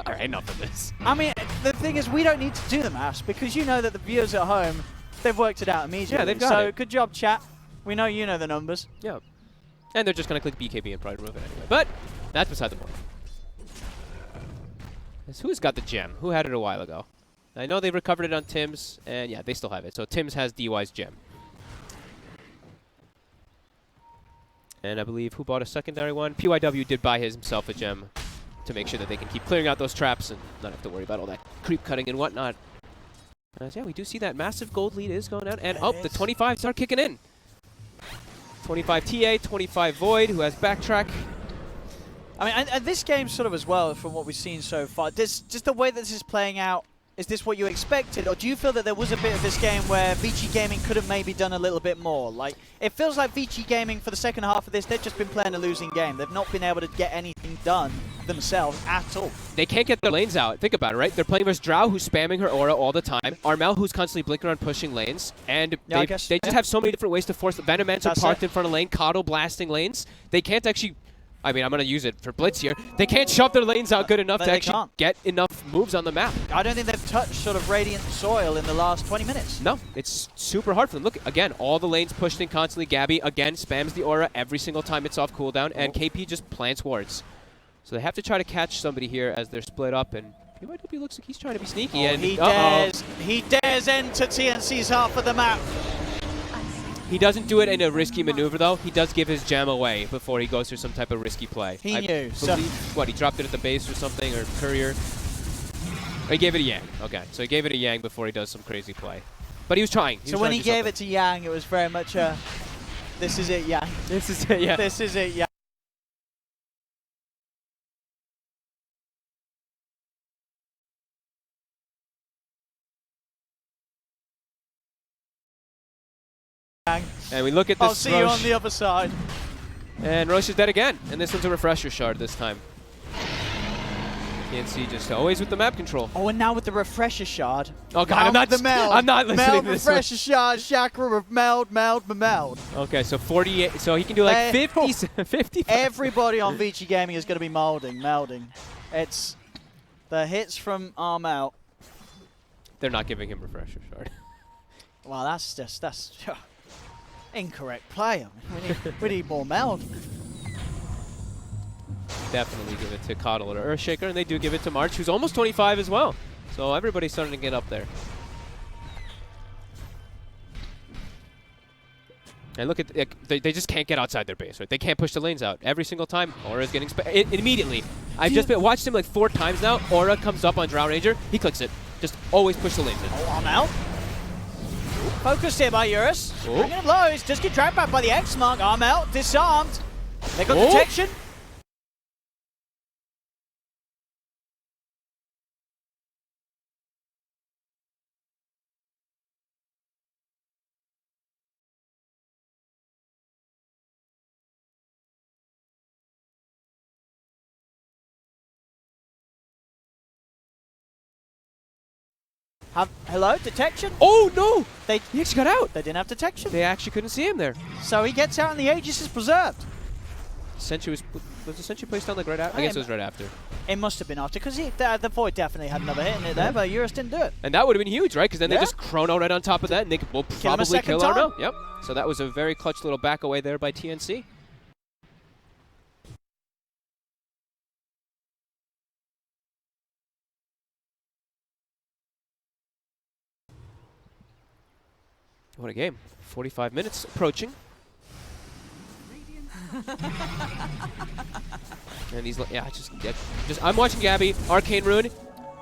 all right, enough of this. I mean, the thing is, we don't need to do the maps because you know that the viewers at home, they've worked it out immediately. Yeah, they've got it. So good job, chat. We know you know the numbers. Yeah. And they're just going to click BKB and probably remove it anyway. But that's beside the point. Who's got the gem? Who had it a while ago? I know they recovered it on Tim's, and yeah, they still have it. So Tim's has DY's gem. And I believe who bought a secondary one? PYW did buy himself a gem to make sure that they can keep clearing out those traps and not have to worry about all that creep cutting and whatnot. Yeah, we do see that massive gold lead is going out. And the 25s are kicking in. 25 TA, 25 Void, who has backtrack. I mean, and this game sort of as well, from what we've seen so far, just the way that this is playing out, is this what you expected? Or do you feel that there was a bit of this game where Vici Gaming could have maybe done a little bit more? Like, it feels like Vici Gaming, for the second half of this, they've just been playing a losing game. They've not been able to get anything done themselves at all. They can't get their lanes out. Think about it, right? They're playing versus Drow, who's spamming her aura all the time. Armel, who's constantly blinking around pushing lanes. And they just have so many different ways to force the Venomancer parked in front of lane, Coddle blasting lanes. They can't actually... I mean, I'm going to use it for Blitz here. They can't shove their lanes out good enough to actually get enough moves on the map. I don't think they've touched sort of Radiant soil in the last 20 minutes. No, it's super hard for them. Look, again, all the lanes pushed in constantly. Gabby, again, spams the aura every single time it's off cooldown, and KP just plants wards. So they have to try to catch somebody here as they're split up, and PYW looks like he's trying to be sneaky. And he dares enter TNC's half of the map. He doesn't do it in a risky maneuver, though. He does give his gem away before he goes through some type of risky play. He knew. So what, he dropped it at the base or something, or courier? He gave it a Yang. Okay, so he gave it a Yang before he does some crazy play. But he was trying. So when he gave it to Yang, it was very much a, this is it, Yang. This is it, yeah. This is it, Yang. And we look at this. I'll see you on the other side. And Roche is dead again. And this one's a refresher shard this time. TNC just always with the map control. Oh, and now with the refresher shard. Oh god, I'm not listening meld, to this refresher shard, chakra, meld. Okay, so 48. So he can do like 50. Everybody on Vici Gaming is going to be melding. It's the hits from Armel. They're not giving him refresher shard. Well, that's incorrect play. We need more meld. definitely give it to Coddle or Earthshaker, and they do give it to March, who's almost 25 as well. So everybody's starting to get up there. And look at, they just can't get outside their base, right? They can't push the lanes out. Every single time, Aura's getting immediately. I've just watched him like 4 times now. Aura comes up on Drow Ranger, he clicks it. Just always push the lanes in. Oh, arm out. Focused here by Eurus. Bringing it low, he's just get dragged back by the X-Mark. Arm out, disarmed. They got detection. Hello, detection? Oh no! He actually got out. They didn't have detection. They actually couldn't see him there. So he gets out and the Aegis is preserved. Sentry was the Sentry placed down like right after? I guess it was right after. It must have been after, because the Void definitely had another hit in it there, but Eurus didn't do it. And that would have been huge, right? Because then they just chrono right on top of that, and they will probably kill Armel. Yep. So that was a very clutch little back away there by TNC. What a game. 45 minutes approaching. And he's like, I'm watching Gabby, Arcane Rune.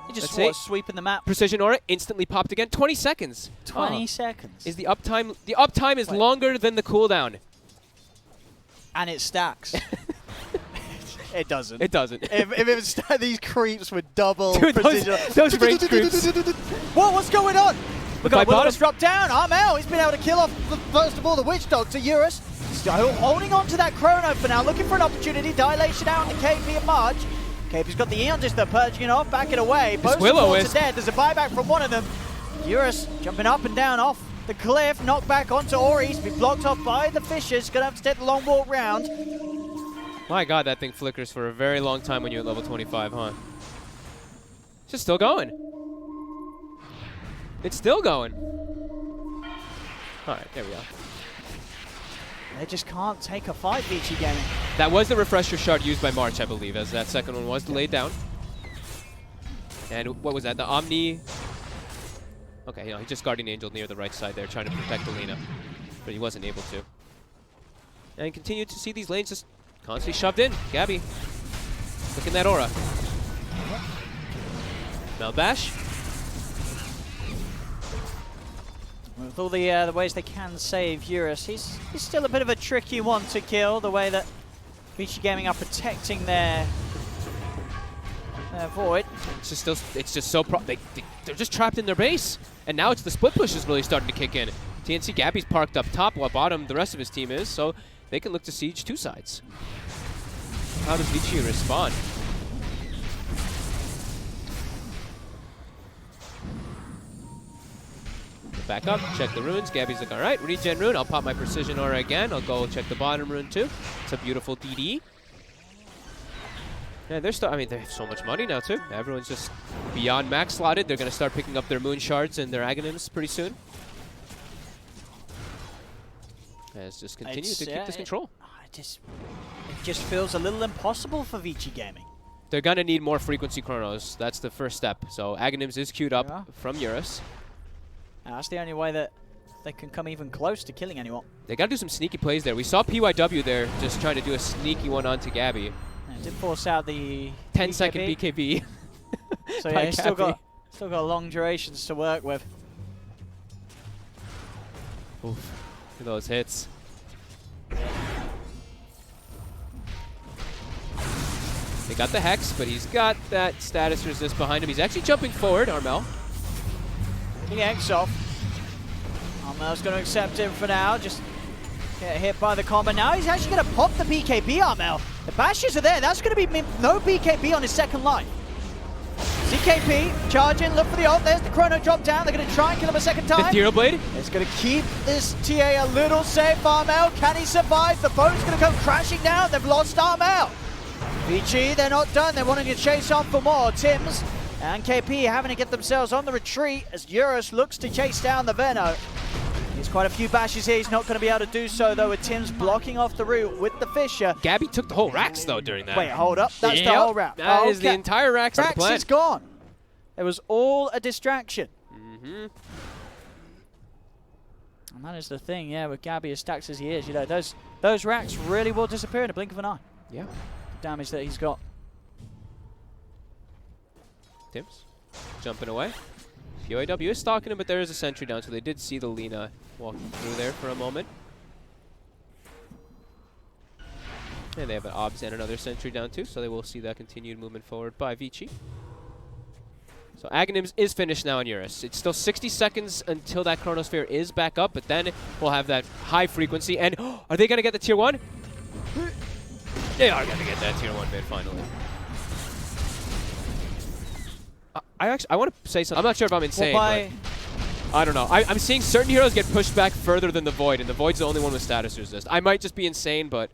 He just sweeping the map. Precision Aura instantly popped again. 20 seconds. 20 seconds. Is the uptime? The uptime is longer than the cooldown. And it stacks. It doesn't. It doesn't. if it was these creeps would double Dude, precision. those range creeps. What's going on? We've got Willis drop down. Armel, he's been able to kill off, first of all, the Witch Dog to Eurus. Still holding on to that Chrono for now, looking for an opportunity. Dilation out to KP and March. KP's got the Eon just there, purging it off, backing away. Both supports are dead. There's a buyback from one of them. Eurus jumping up and down off the cliff, knocked back onto Ori. He's been blocked off by the Fishers. Gonna have to take the long walk round. My God, that thing flickers for a very long time when you're at level 25, huh? It's just still going. It's still going. All right, there we go. They just can't take a fight, Vici Gaming. That was the refresher shard used by March, I believe, as that second one was delayed down. And what was that? The Omni. Okay, he just Guardian Angel near the right side there, trying to protect Alina, but he wasn't able to. And continue to see these lanes just constantly shoved in. Gabby, look at that aura. Melbash. With all the ways they can save Eurus, he's still a bit of a tricky one to kill. The way that Vici Gaming are protecting their Void. It's just so they're just trapped in their base, and now it's the split push is really starting to kick in. TNC Gabby's parked up top, while bottom the rest of his team is, so they can look to siege 2 sides. How does Vici respond? Back up, check the runes. Gabby's like, all right, regen rune. I'll pop my precision aura again. I'll go check the bottom rune too. It's a beautiful DD. Yeah, they have so much money now too. Everyone's just beyond max slotted. They're going to start picking up their moon shards and their aghanim's pretty soon. Let's just continue to keep this control. It just feels a little impossible for Vici Gaming. They're going to need more frequency chronos. That's the first step. So aghanims is queued up from Eurus. That's the only way that they can come even close to killing anyone. They got to do some sneaky plays there. We saw PYW there just trying to do a sneaky one onto Gabby. And did force out the 10-second BKB. So yeah, he's still got long durations to work with. Oof. Look at those hits. They got the Hex, but he's got that status resist behind him. He's actually jumping forward, Armel. He X off. Armel's going to accept him for now. Just get hit by the combo. Now he's actually going to pop the BKB, Armel. The bashes are there. That's going to be no BKB on his second life. CKP, charging, look for the ult. There's the chrono drop down. They're going to try and kill him a second time. The Hero Blade. It's going to keep this TA a little safe, Armel. Can he survive? The boat's going to come crashing down. They've lost Armel. Vici, they're not done. They're wanting to chase on for more. Tims and KP having to get themselves on the retreat as Eurus looks to chase down the Veno. There's quite a few bashes here. He's not going to be able to do so, though, with Tim's blocking off the route with the Fisher. Gabby took the whole Rax, though, during that. Wait, hold up. That's the whole Rax. That is the entire Rax. Rax is gone. It was all a distraction. Mm-hmm. And that is the thing, yeah, with Gabby as stacked as he is, you know, those Racks really will disappear in a blink of an eye. Yeah. The damage that he's got. Tim's jumping away. UAW is stalking him, but there is a sentry down, so they did see the Lina walking through there for a moment. And they have an Obs and another sentry down too, so they will see that continued movement forward by Vici. So Aghanims is finished now on Eurus. It's still 60 seconds until that Chronosphere is back up, but then we'll have that high frequency. And are they going to get the tier 1? They are going to get that tier 1 mid finally. I want to say something. I'm not sure if I'm insane, but I don't know. I'm seeing certain heroes get pushed back further than the Void, and the Void's the only one with status resist. I might just be insane, but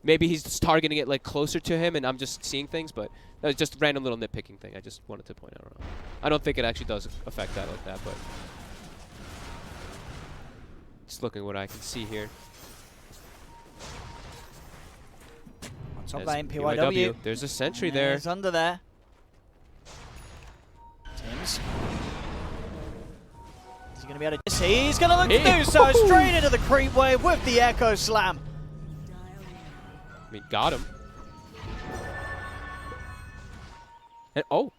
maybe he's just targeting it like closer to him, and I'm just seeing things, but that's just a random little nitpicking thing. I just wanted to point out. I don't think it actually does affect that like that, but just looking at what I can see here. On top lane, PYW. There's a sentry there. He's under there. Tim's. Is he going to be able to... He's going to look to do so. Straight into the creep wave with the Echo Slam. I mean, got him. And oh,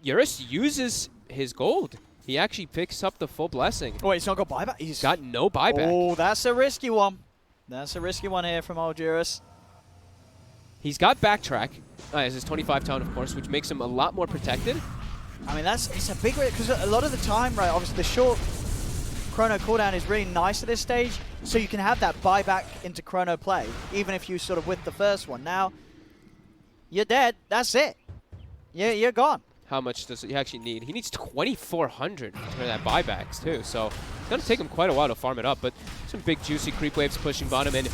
Eurus uses his gold. He actually picks up the full blessing. Oh, he's not got buyback? He's got no buyback. Oh, that's a risky one. That's a risky one here from old Eurus. He's got backtrack as his 25 town, of course, which makes him a lot more protected. I mean, it's a big risk because a lot of the time, right, obviously the short chrono cooldown is really nice at this stage, so you can have that buyback into chrono play, even if you sort of with the first one. Now, you're dead. That's it. You're gone. How much does he actually need? He needs 2,400 for that buybacks, too, so it's going to take him quite a while to farm it up, but some big juicy creep waves pushing bottom, and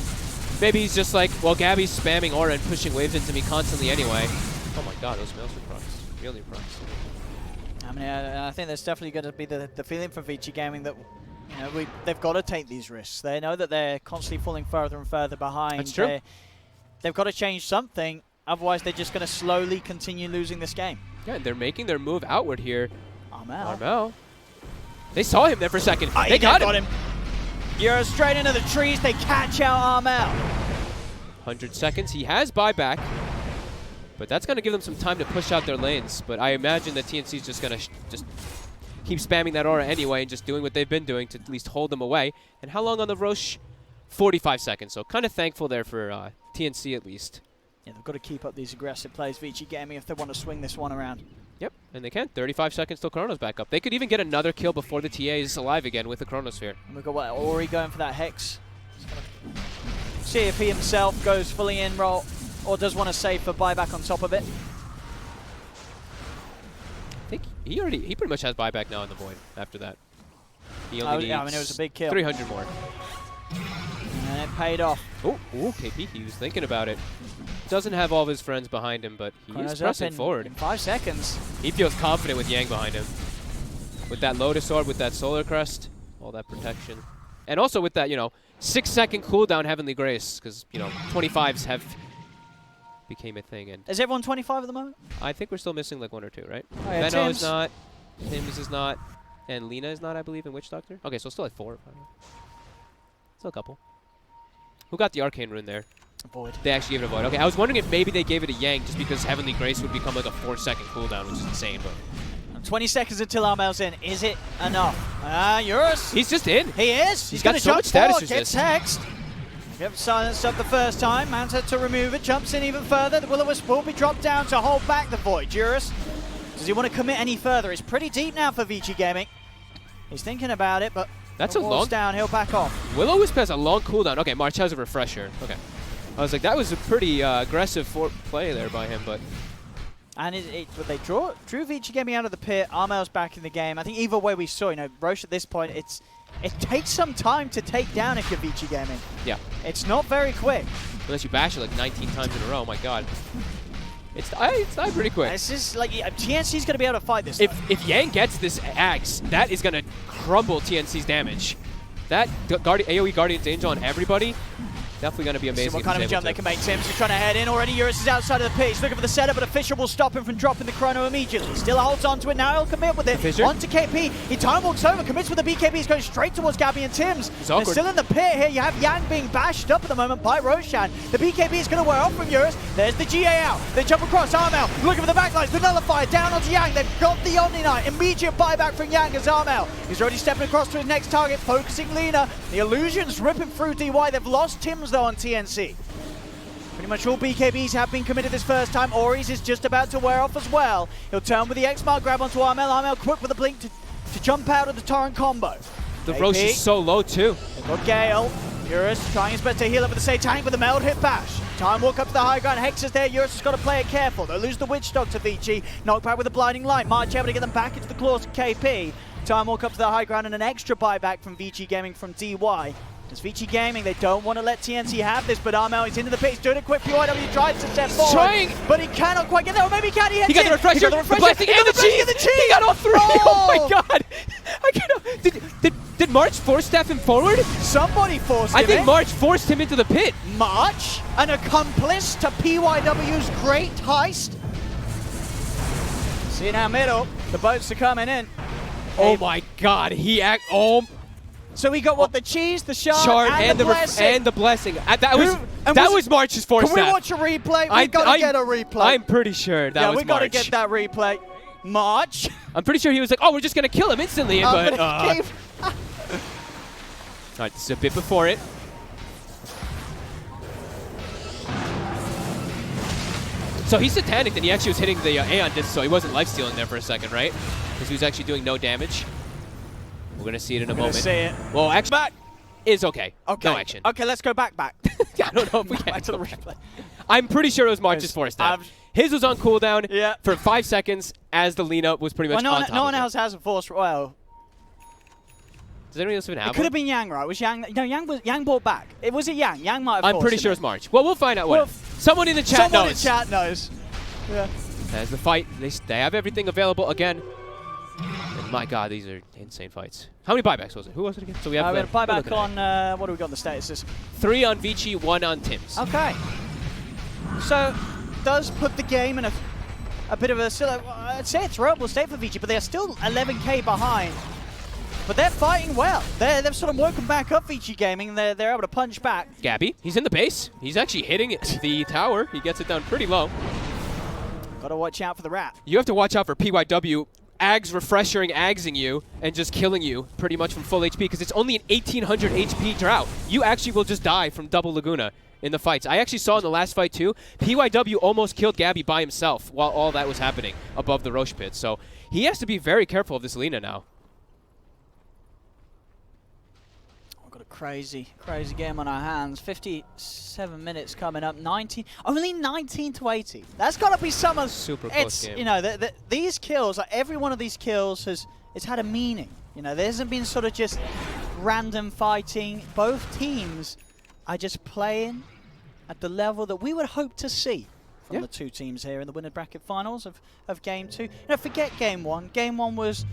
maybe he's just like, well, Gabby's spamming aura and pushing waves into me constantly anyway. Oh my god, those Maelstrom procs. Really procs. I mean, I think there's definitely going to be the feeling from Vici Gaming that they've got to take these risks. They know that they're constantly falling further and further behind. That's true. They've got to change something, otherwise they're just going to slowly continue losing this game. Yeah, they're making their move outward here. Armel. They saw him there for a second. They got him. You're straight into the trees. They catch out Armel. 100 seconds. He has buyback. But that's going to give them some time to push out their lanes. But I imagine that TNC is just going to just keep spamming that aura anyway and just doing what they've been doing to at least hold them away. And how long on the Roche? 45 seconds. So kind of thankful there for TNC at least. Yeah, they've got to keep up these aggressive plays, Vici Gaming, if they want to swing this one around. Yep, and they can. 35 seconds till Chrono's back up. They could even get another kill before the TA is alive again with the Chronosphere. And we've got Ori going for that Hex. See if he himself goes fully in roll or does want to save for buyback on top of it. I think he pretty much has buyback now in the Void after that. He only needs it was a big kill. 300 more. And it paid off. Oh, KP, he was thinking about it. Doesn't have all of his friends behind him, but he is pressing forward. In 5 seconds. He feels confident with Yang behind him. With that Lotus Orb, with that Solar Crest, all that protection. And also with that, 6-second cooldown Heavenly Grace, because, 25s have became a thing. And is everyone 25 at the moment? I think we're still missing like 1 or 2, right? Oh, yeah, Venno is not, Tim's is not, and Lina is not, I believe, in Witch Doctor. Okay, so still like 4 or 5. Still a couple. Who got the Arcane Rune there? Void. They actually gave it a Void. Okay, I was wondering if maybe they gave it a Yang just because Heavenly Grace would become like a 4-second cooldown, which is insane, but 20 seconds until Armel's in. Is it enough? Eurus. He's just in. He is. He's got so much status resist. Gets hexed. Gets silenced up the first time. Manta to remove it. Jumps in even further. The Will-O-Wisp will be dropped down to hold back the Void. Eurus. Does he want to commit any further? It's pretty deep now for Vici Gaming. He's thinking about it, but that's a long down. He'll back off. Will-O-Wisp has a long cooldown. Okay, March has a refresher. Okay. I was like, that was a pretty aggressive play there by him, but... And but they drew Vici Gaming out of the pit. Armel's back in the game. I think either way we saw, Roche at this point, it takes some time to take down if you're Vici Gaming. Yeah. It's not very quick. Unless you bash it like 19 times in a row. Oh my god. It's not pretty quick. It's just like TNC's going to be able to fight this. If Yang gets this axe, that is going to crumble TNC's damage. that AoE Guardian's Angel on everybody, definitely going to be amazing. See what kind of jump they can make. Tim's trying to head in already. Eurus is outside of the pit. He's looking for the setup, but a Fissure will stop him from dropping the chrono immediately. Still holds on to it. Now he'll commit with it. Onto KP. He time walks over, commits with the BKB. He's going straight towards Gabby and Tim's. They're still in the pit here. You have Yang being bashed up at the moment by Roshan. The BKB is going to wear off from Eurus. There's the GA out. They jump across. Armel looking for the backlines. The Nullifier down onto Yang. They've got the Omni Knight. Immediate buyback from Yang as Armel. He's already stepping across to his next target, focusing Lina. The illusions ripping through DY. They've lost Tim's though on TNC. Pretty much all BKBs have been committed this first time. Ori's is just about to wear off as well. He'll turn with the X-Mark grab onto Armel. Armel quick with a blink to jump out of the Torrent combo. The Roche is so low too. They've got Gale. Eurus trying his best to heal up with the Sage Tank, but the meld hit bash. Time walk up to the high ground. Hex is there. Eurus has got to play it careful. They'll lose the Witch Dog to Vici. Knockback with a blinding light. March able to get them back into the claws of KP. Time walk up to the high ground and an extra buyback from Vici Gaming from DY. As Vici Gaming, they don't want to let TNC have this, but Armel is into the pit. He's doing it quick. PYW tries to step forward, but he cannot quite get there. Or maybe he can. He got the refresher, the blessing, and the cheese. He got all three. Oh my god! I cannot. Did March force staff him forward? Somebody forced him. I think March forced him into the pit. March, an accomplice to PYW's great heist. See now middle. The boats are coming in. Oh my god! So we got what, the cheese, the shard and the blessing. And the blessing. That was March's force staff. Can we watch a replay? We've got to get a replay. I'm pretty sure that was March. Yeah, we got to get that replay. March. I'm pretty sure he was like, oh, we're just going to kill him instantly. But, all right, this is a bit before it. So he's satanic, and he actually was hitting the Aeon disc, so he wasn't lifestealing there for a second, right? Because he was actually doing no damage. We're going to see it in a moment. See it. Well, action is okay. Okay. No action. Okay, let's go back. I don't know if we can. Back to the replay. I'm pretty sure it was March's force staff. His was on cooldown for 5 seconds as the Lina was pretty much on top no one else has a force. Well, does anyone else even have it? Could have been Yang, right? It was Yang? No, Yang brought back. It was it Yang. Yang might have. I'm pretty sure it's March. Well, we'll find out what. Someone in the chat knows. Someone in chat knows. Yeah. As the fight, they have everything available again. And my God, these are insane fights. How many buybacks was it? Who was it again? So we have we had a buyback on, what do we got in the statuses? 3 on Vici, 1 on Tim's. Okay. So, does put the game in a bit of a, I'd say a throwable state for Vici, but they're still 11k behind. But they're fighting well. They've sort of woken back up Vici Gaming, and they're able to punch back. Gabby, he's in the base. He's actually hitting the tower. He gets it down pretty low. Gotta watch out for the rat. You have to watch out for PYW. Ags agsing you and just killing you pretty much from full HP because it's only an 1800 HP drought. You actually will just die from double Laguna in the fights. I actually saw in the last fight too, PYW almost killed Gabby by himself while all that was happening above the Roche pit. So he has to be very careful of this Lina now. We've got a crazy game on our hands. 57 minutes coming up. Only 19 to 80. That's got to be some of super close game. You know, these kills, like every one of these kills it's had a meaning. You know, there hasn't been sort of just random fighting. Both teams are just playing at the level that we would hope to see from the two teams here in the winner bracket finals of Game 2. You know, forget Game 1. Game 1 was,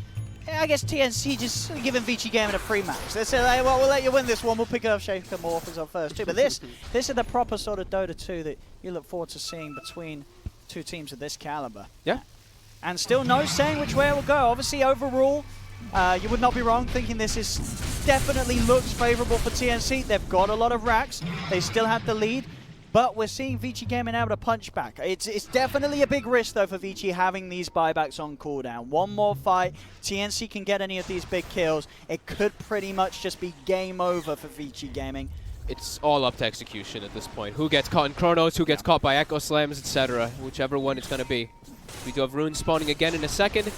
I guess, TNC just sort of giving Vici Gaming a free match. They said, hey, well, we'll let you win this one. We'll pick it up, shake them off as our first two. But this is the proper sort of Dota 2 that you look forward to seeing between two teams of this caliber. Yeah. And still no saying which way it will go. Obviously, overall, you would not be wrong thinking this is definitely looks favorable for TNC. They've got a lot of racks. They still have the lead. But we're seeing Vici Gaming able to punch back. It's definitely a big risk, though, for Vici having these buybacks on cooldown. One more fight, TNC can get any of these big kills. It could pretty much just be game over for Vici Gaming. It's all up to execution at this point. Who gets caught in Chronos, who gets caught by Echo Slams, etc. Whichever one it's going to be. We do have Runes spawning again in a second.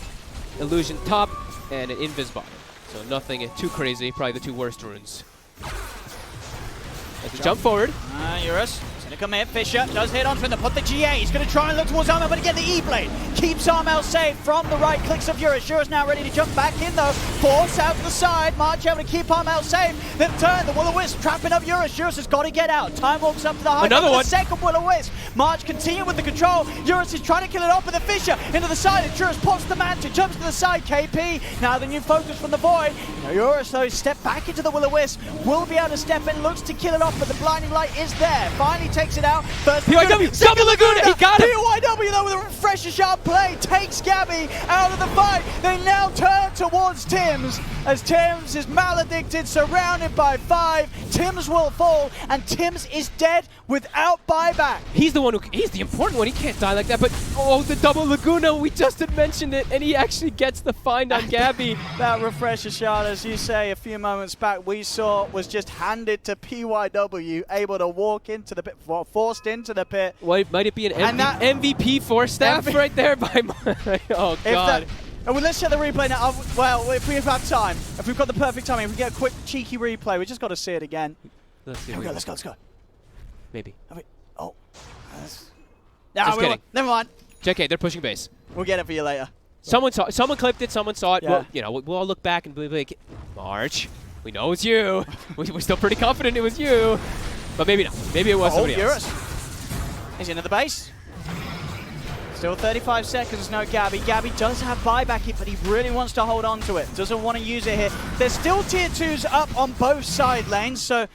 Illusion top and an Invis bottom. So nothing too crazy. Probably the two worst runes. Let's jump forward. Eurus Gonna come in, Fisher does hit onto him to put the GA. He's gonna try and look towards Armel, but again the E-Blade keeps Armel safe from the right clicks of Eurus. Eurus now ready to jump back in though. Force out to the side, March able to keep Armel safe. Then turn, the Will-O-Wisp trapping up Eurus. Eurus has got to get out. Time walks up to the high. Another one. The second Will-O-Wisp. March continue with the control. Eurus is trying to kill it off with the Fisher into the side. And Eurus pops the Manta, jumps to the side. KP now the new focus from the Void. Now Eurus though step back into the Will-O-Wisp. Will be able to step in, looks to kill it off, but the blinding light is there. Finally takes it out. First PYW, double Laguna, he got him! PYW though with a refresher sharp play takes Gabby out of the fight. They now turn towards Tims as Tims is maledicted, surrounded by 5. Tims will fall, and Tims is dead without buyback. He's the one he's the important one. He can't die like that, but oh, the double Laguna, we just had mentioned it, and he actually gets the find on Gabby. That refresher shot, as you say a few moments back, we saw was just handed to PYW, able to walk into the pit, forced into the pit. Well, might it be an MVP 4-staff right there by oh, God. Well, let's check the replay now. Well, if we have time, if we've got the perfect timing, if we get a quick, cheeky replay, we just got to see it again. Let's see. Here we go, let's go. Maybe. Oh. Just kidding. Never mind. JK, they're pushing base. We'll get it for you later. Someone clipped it, someone saw it. Yeah. Well, you know, we'll all look back and be like, March, we know it's you. We're still pretty confident it was you. But maybe not. Maybe it was somebody else. He's into the base. Still 35 seconds, no Gabby. Gabby does have buyback hit, but he really wants to hold on to it. Doesn't want to use it here. There's still tier 2s up on both side lanes, so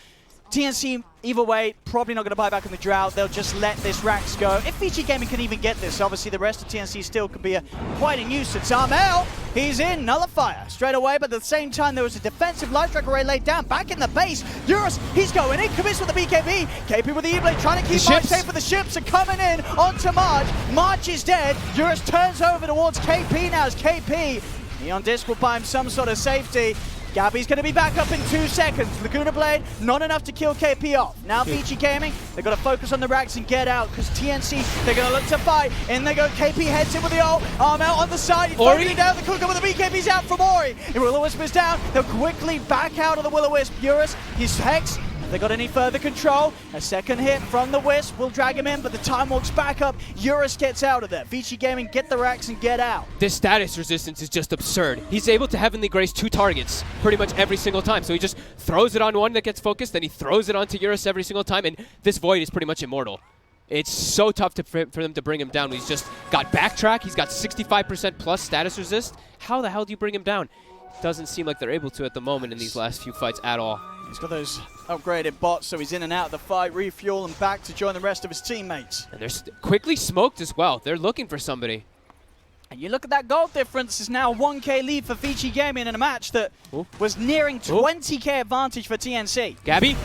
TNC, either way, probably not going to buy back on the Drought. They'll just let this Rax go. If Vici Gaming can even get this, obviously the rest of TNC still could be quite a nuisance. Armel, he's in, Nullifier straight away, but at the same time there was a defensive Light Strike Array laid down. Back in the base, Eurus, he's going in, commits with the BKB. KP with the E-Blade, trying to keep March safe, but the ships are coming in onto March. March is dead. Eurus turns over towards KP now as KP. Neon Disc will buy him some sort of safety. Gabby's going to be back up in 2 seconds. Laguna Blade, not enough to kill KP off. Now Vici Gaming, they've got to focus on the racks and get out, because TNC, they're going to look to fight. In they go, KP heads in with the ult. Armel on the side, he's focusing down the cooker, but the BKB's out from Ori. The Will-O-Wisp is down. They'll quickly back out of the Will-O-Wisp. Eurus, his Hex. They got any further control? A second hit from the Wisp will drag him in, but the time walks back up. Eurus gets out of there. Vici Gaming, get the racks and get out. This status resistance is just absurd. He's able to Heavenly Grace 2 targets pretty much every single time. So he just throws it on one that gets focused, then he throws it onto Eurus every single time, and this Void is pretty much immortal. It's so tough for them to bring him down. He's just got backtrack. He's got 65% plus status resist. How the hell do you bring him down? Doesn't seem like they're able to at the moment in these last few fights at all. He's got those upgraded bots, so he's in and out of the fight, refuel and back to join the rest of his teammates. And they're quickly smoked as well. They're looking for somebody. And you look at that gold difference, it's now a 1k lead for Vici Gaming in a match that was nearing 20k advantage for TNC. Gabby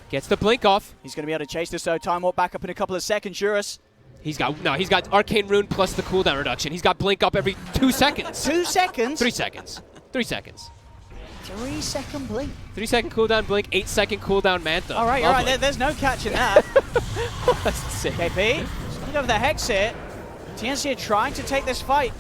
gets the blink off. He's going to be able to chase this though. Time warp back up in a couple of seconds. Eurus. He's got Arcane Rune plus the cooldown reduction. He's got blink up every 2 seconds. 2 seconds? 3 seconds. 3 seconds. 3 second blink. 3 second cooldown blink, 8 second cooldown Manta. All right, there's no catching that. That's sick. KP, he's going to go for the Hex hit. TNC are trying to take this fight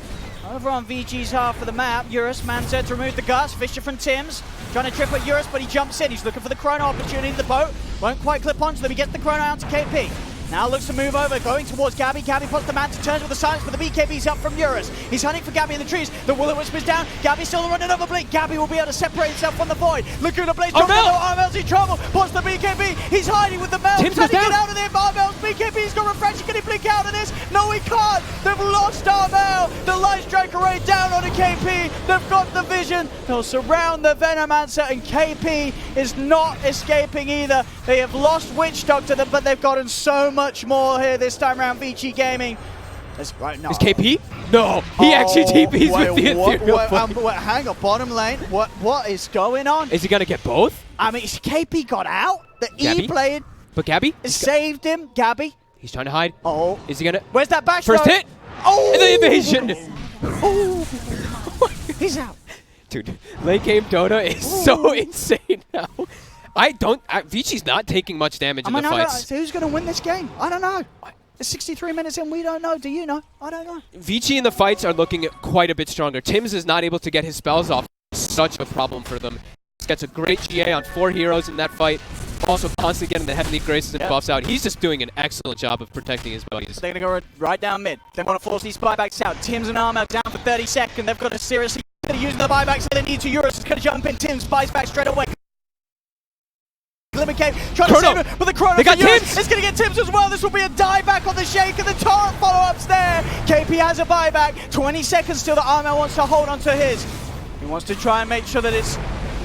over on VG's half of the map. Eurus, Manta to remove the Gus. Fisher from Tims, trying to trip at Eurus, but he jumps in. He's looking for the chrono opportunity. The boat won't quite clip onto them. He gets the chrono out to KP. Now looks to move over, going towards Gabby. Gabby puts the Manta, turns with the silence, but the BKB's up from Eurus. He's hunting for Gabby in the trees. The Will-O-Wisp is down. Gabby still running over blink. Gabby will be able to separate himself from the Void. Laguna Blaze, Armel's in trouble. Puts the BKB. He's hiding with the Mel. Can he get out of there? Armel's BKB's got refresh. Can he blink out of this? No, he can't. They've lost Armel. The Light Strike Array down on a KP. They've got the vision. They'll surround the Venomancer, and KP is not escaping either. They have lost Witch Doctor, but they've gotten so much more here this time around. Vici Gaming. Right, no. Is KP? No, he actually TPs with the Ethereal. Hang on, bottom lane. What is going on? Is he gonna get both? I mean, KP got out. The E-Blade. But Gabby saved him. Gabby. He's trying to hide. Oh. Is he gonna? Where's that back First hit. Oh. And the evasion. Oh. He's out. Dude, late game Dota is so insane now. Vici's not taking much damage in the fights. Who's going to win this game? I don't know. It's 63 minutes in, we don't know. Do you know? I don't know. Vici in the fights are looking quite a bit stronger. Tims is not able to get his spells off. Such a problem for them. Gets a great GA on 4 heroes in that fight. also constantly getting the Heavenly Graces and buffs out. He's just doing an excellent job of protecting his buddies. They're going to go right down mid. They want to force these buybacks out. Tim's and Armor down for 30 seconds. They've got to seriously use the buybacks that they need to. Eurus is going to jump in. Tims buys back straight away. Limit Cave trying to save it, but the Chrono they got Tims! It's going to get Tims as well. This will be a dieback on the Shake, and the Torrent follow-ups there. KP has a buyback. 20 seconds till the Armor wants to hold on to his. He wants to try and make sure that it's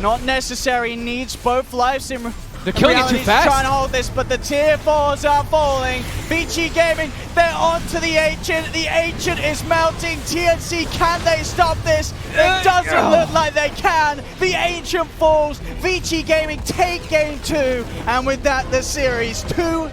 not necessary. He needs both lives in They're killing it too fast. Trying to hold this, but the tier 4s are falling. Vici Gaming, they're on to the Ancient. The Ancient is melting. TNC, can they stop this? It doesn't look like they can. The Ancient falls. Vici Gaming take game 2, and with that, the series 2-0.